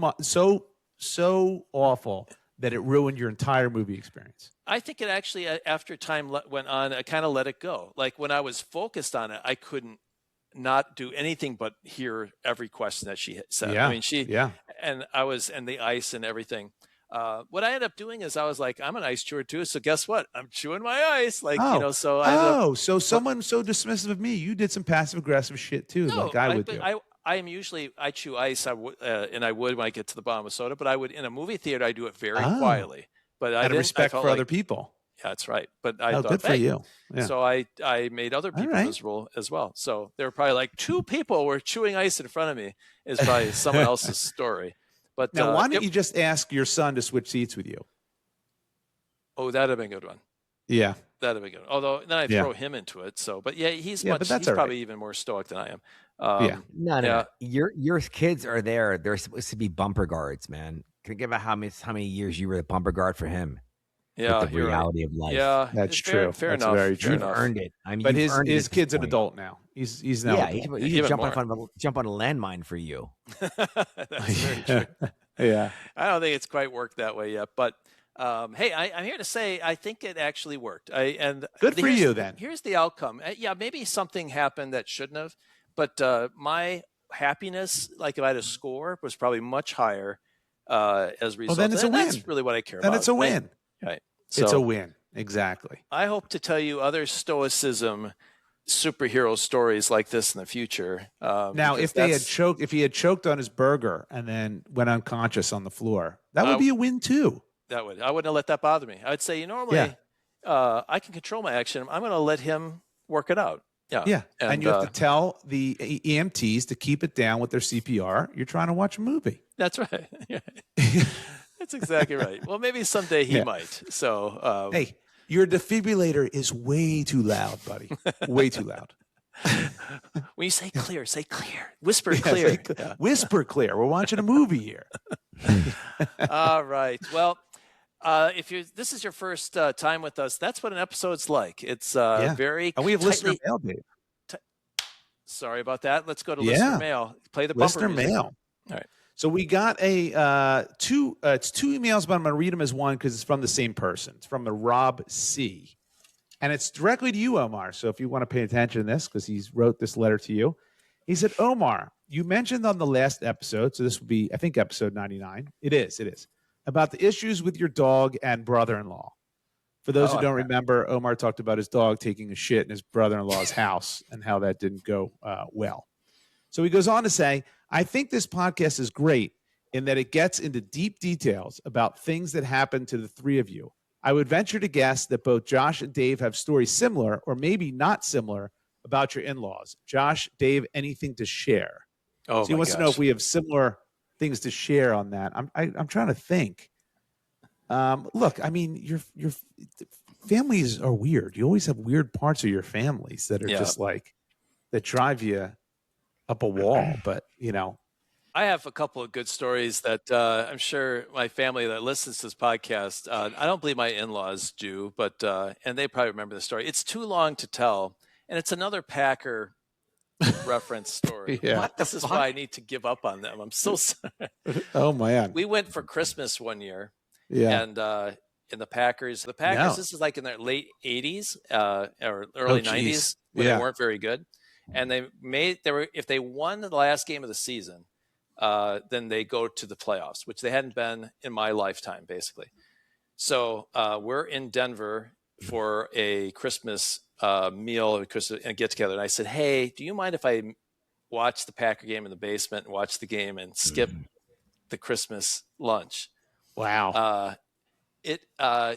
awful that it ruined your entire movie experience. I think it actually, after time went on, I kind of let it go. Like when I was focused on it, I couldn't not do anything but hear every question that she said. I Yeah, mean, yeah. and the ice and everything. What I ended up doing is I was like, I'm an ice chewer too. So guess what? I'm chewing my ice. Like, Oh, so I ended up, so someone so dismissive of me, you did some passive aggressive shit too, no, like I would do. I am usually, I chew ice. And I would when I get to the bottom of soda, but I would in a movie theater, I do it very Oh, quietly, but I out of didn't, I respect felt for like, other people. yeah, that's right. But I Oh, thought, good for hey, you. Yeah. so I made other All people right. miserable as well. So there were probably like two people were chewing ice in front of me is probably someone else's story. But Now, why don't you just ask your son to switch seats with you? oh, that'd have been a good one. Yeah. That'd have been good. Although then I Yeah. throw him into it. So, but yeah, he's Yeah, but that's he's all right. probably even more stoic than I am. Yeah. No, no, yeah. no. Your kids are there. They're supposed to be bumper guards, man. Can I give out how many years you were the bumper guard for him? Yeah, With the you're right. reality of life. Yeah, That's fair, true. Fair That's enough. very fair true. You've enough. earned it. I mean, But you've earned it his at this kid's an point. adult now. He's now Yeah, adult. he Even can more. jump on a landmine for you. That's very true. Yeah. I don't think it's quite worked that way yet, but hey, I'm here to say I think it actually worked. Good for you then. Here's the outcome. Yeah, maybe something happened that shouldn't have, but my happiness, like if I had a score, was probably much higher as a result. then it's a win. That's really what I care Then about. it's a win. Right. It's So a win. Exactly. I hope to tell you other stoicism superhero stories like this in the future. Now, if he had choked on his burger and then went unconscious on the floor, that would be a win too. I wouldn't have let that bother me. I'd say, normally, I can control my action. I'm going to let him work it out. Yeah. Yeah. And you have to tell the EMTs to keep it down with their CPR. You're trying to watch a movie. That's right. That's exactly right. Well, maybe someday he might. So, hey, your defibrillator is way too loud, buddy. Way too loud. When you say clear, say clear. Whisper clear. Whisper clear. We're watching a movie here. All right. Well, this is your first time with us, that's what an episode's like. It's very and we have listener tightly. mail, Dave. Sorry about that. Let's go to listener mail. Play the bumper Listener music. mail. All right. So we got two emails, but I'm going to read them as one because it's from the same person. It's from the Rob C. And it's directly to you, Omar. So if you want to pay attention to this, because he's wrote this letter to you. He said, Omar, you mentioned on the last episode, so this would be, I think, episode 99. It is, about the issues with your dog and brother-in-law. For those who don't remember, Omar talked about his dog taking a shit in his brother-in-law's house and how that didn't go well. So he goes on to say, I think this podcast is great in that it gets into deep details about things that happen to the three of you. I would venture to guess that both Josh and Dave have stories similar or maybe not similar about your in-laws. Josh, Dave, anything to share? So he wants to know if we have similar things to share on that. I'm trying to think. Look, I mean, your families are weird. You always have weird parts of your families that are just like that drive you up a wall. But I have a couple of good stories that I'm sure my family that listens to this podcast, I don't believe my in-laws do, but and they probably remember the story. It's too long to tell, and it's another Packer reference story. Yeah. This is why I need to give up on them. I'm so sorry. Oh man. We went for Christmas one year, Yeah. and in the Packers, this is like in their late 80s or early 90s when they weren't very good, and if they won the last game of the season, then they go to the playoffs, which they hadn't been in my lifetime, basically. So we're in Denver for a Christmas meal and get together. And I said, hey, do you mind if I watch the Packer game in the basement and watch the game and skip the Christmas lunch? Wow.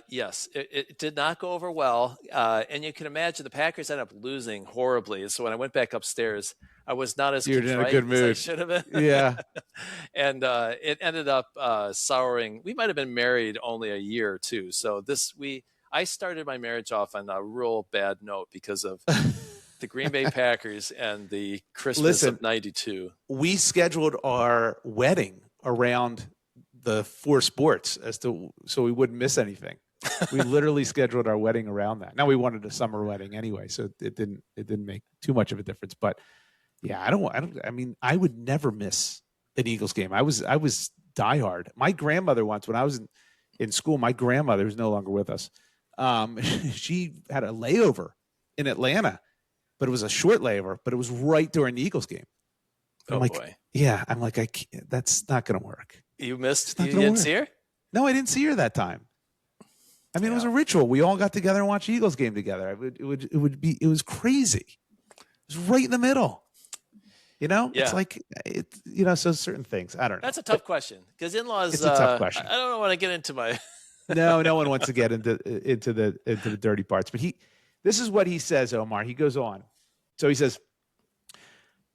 Yes, it did not go over well. And you can imagine the Packers ended up losing horribly. So when I went back upstairs, I was not as You're in a good mood. as I should have been. Yeah. And it ended up souring. We might have been married only a year or two. So I started my marriage off on a real bad note because of the Green Bay Packers and the Christmas of '92. We scheduled our wedding around the 4 sports so we wouldn't miss anything. We literally scheduled our wedding around that. Now we wanted a summer wedding anyway, so it didn't make too much of a difference. But yeah, I mean, I would never miss an Eagles game. I was diehard. My grandmother once, when I was in school, my grandmother, who's no longer with us, she had a layover in Atlanta, but it was a short layover, but it was right during the Eagles game. I'm like, boy. Yeah, I'm like, that's not going to work. You missed, you didn't see her? No, I didn't see her that time. I mean, It was a ritual. We all got together and watched Eagles game together. It was crazy. It was right in the middle. It's like so certain things. I don't know. That's a tough question because in-laws. It's a tough question. I don't want to get into my. No one wants to get into the dirty parts. But this is what he says, Omar. He goes on. So he says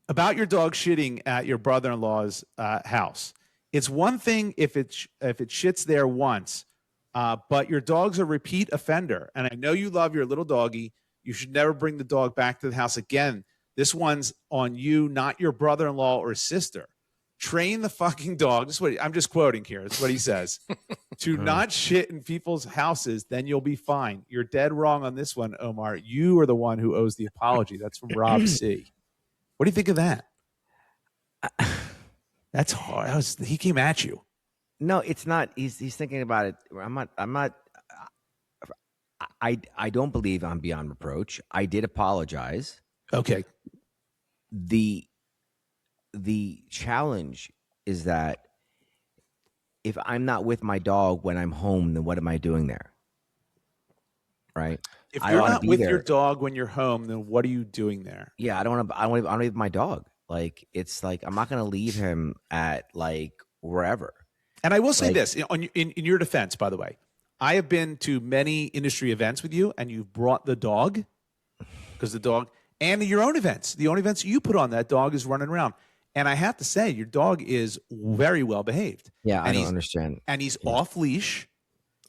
about your dog shitting at your brother-in-law's house. It's one thing if it shits there once, but your dog's a repeat offender. And I know you love your little doggy. You should never bring the dog back to the house again. This one's on you, not your brother-in-law or sister. Train the fucking dog. This is what I'm just quoting here. That's what he says. To not shit in people's houses, then you'll be fine. You're dead wrong on this one, Omar. You are the one who owes the apology. That's from Rob C. What do you think of that? That's hard. He came at you. No, it's not. He's thinking about it. I'm not. I don't believe I'm beyond reproach. I did apologize. Okay. The challenge is that if I'm not with my dog when I'm home, then what am I doing there? Right? If you're not with your dog when you're home, then what are you doing there? Yeah, I don't want to leave my dog. Like, it's like I'm not going to leave him at like wherever. And I will say this in your defense, by the way, I have been to many industry events with you, and you've brought the dog because the dog, and your own events, the own events you put on, that dog is running around. And I have to say, your dog is very well behaved. Yeah, I don't understand. And he's off leash,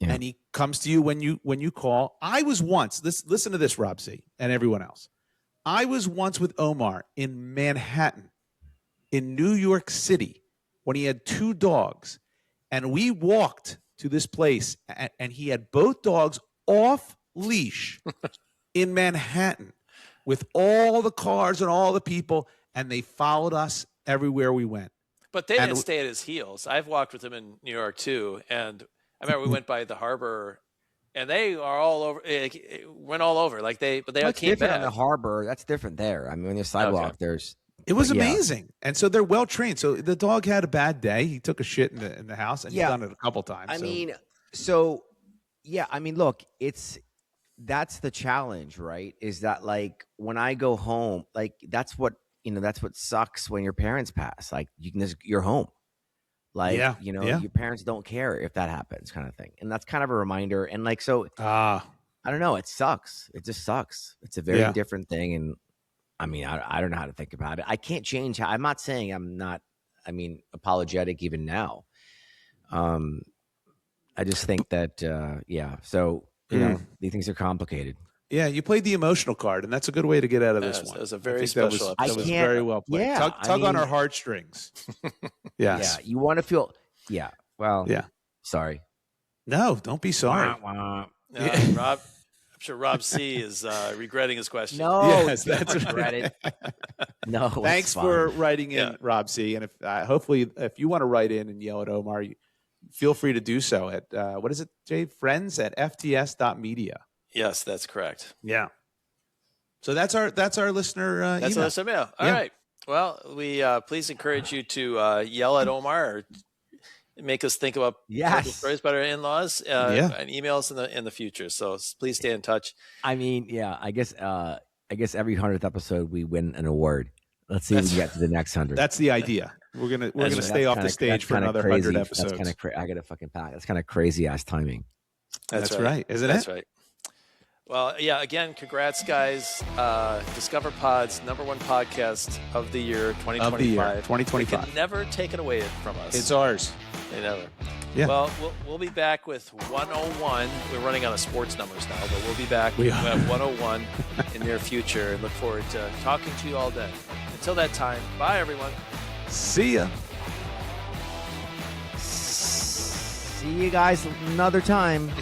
and he comes to you when you call. I was once, listen to this, Rob C, and everyone else. I was once with Omar in Manhattan, in New York City, when he had 2 dogs. And we walked to this place, and he had both dogs off leash in Manhattan with all the cars and all the people, and they followed us everywhere we went. But they didn't stay at his heels. I've walked with him in New York too, and I remember we went by the harbor, and they are all over. It went all over, but they all came back. On the harbor, that's different there. I mean, on the sidewalk, there's. It was amazing, and so they're well trained. So the dog had a bad day. He took a shit in the house, and he's done it a couple times. I mean, look, that's the challenge, right? Is that like when I go home, like that's what sucks when your parents pass. Like you're home, like your parents don't care if that happens, kind of thing, and that's kind of a reminder. And like so, I don't know, it sucks. It just sucks. It's a very different thing, and. I mean, I don't know how to think about it. I can't change how. I'm not saying I'm not. I mean, apologetic even now. I just think that, So these things are complicated. Yeah, you played the emotional card, and that's a good way to get out of this one. It was a very special episode. That was very well played. Yeah, tug on our heartstrings. Yes. Yeah, you want to feel. Yeah. Well. Yeah. Sorry. No, don't be sorry. Rob. I'm sure Rob C is regretting his question. No, yes, that's regret it. No, thanks for writing in, Rob C. And if hopefully, if you want to write in and yell at Omar, feel free to do so at what is it, Jay? Friends at FTS.media. Yes, that's correct. Yeah. So that's our listener. That's our listener mail. All right. Well, we please encourage you to yell at Omar or make us think about stories about our in-laws and emails in the future. So please stay in touch. I mean, I guess every 100th episode we win an award. Let's see if we can get to the next 100. That's the idea. We're gonna stay off the stage for another 100 episodes. That's kind of I got to fucking pack. That's kind of crazy ass timing. That's right, isn't it? That's right. Well, yeah. Again, congrats, guys. Discover Pod's #1 podcast of the year 2025. 2025. You can never take it away from us. It's ours. They never. Yeah. Well, we'll be back with 101. We're running out of sports numbers now, but we'll be back We with are. 101 in the near future. And look forward to talking to you all then. Until that time, bye, everyone. See ya. See you guys another time.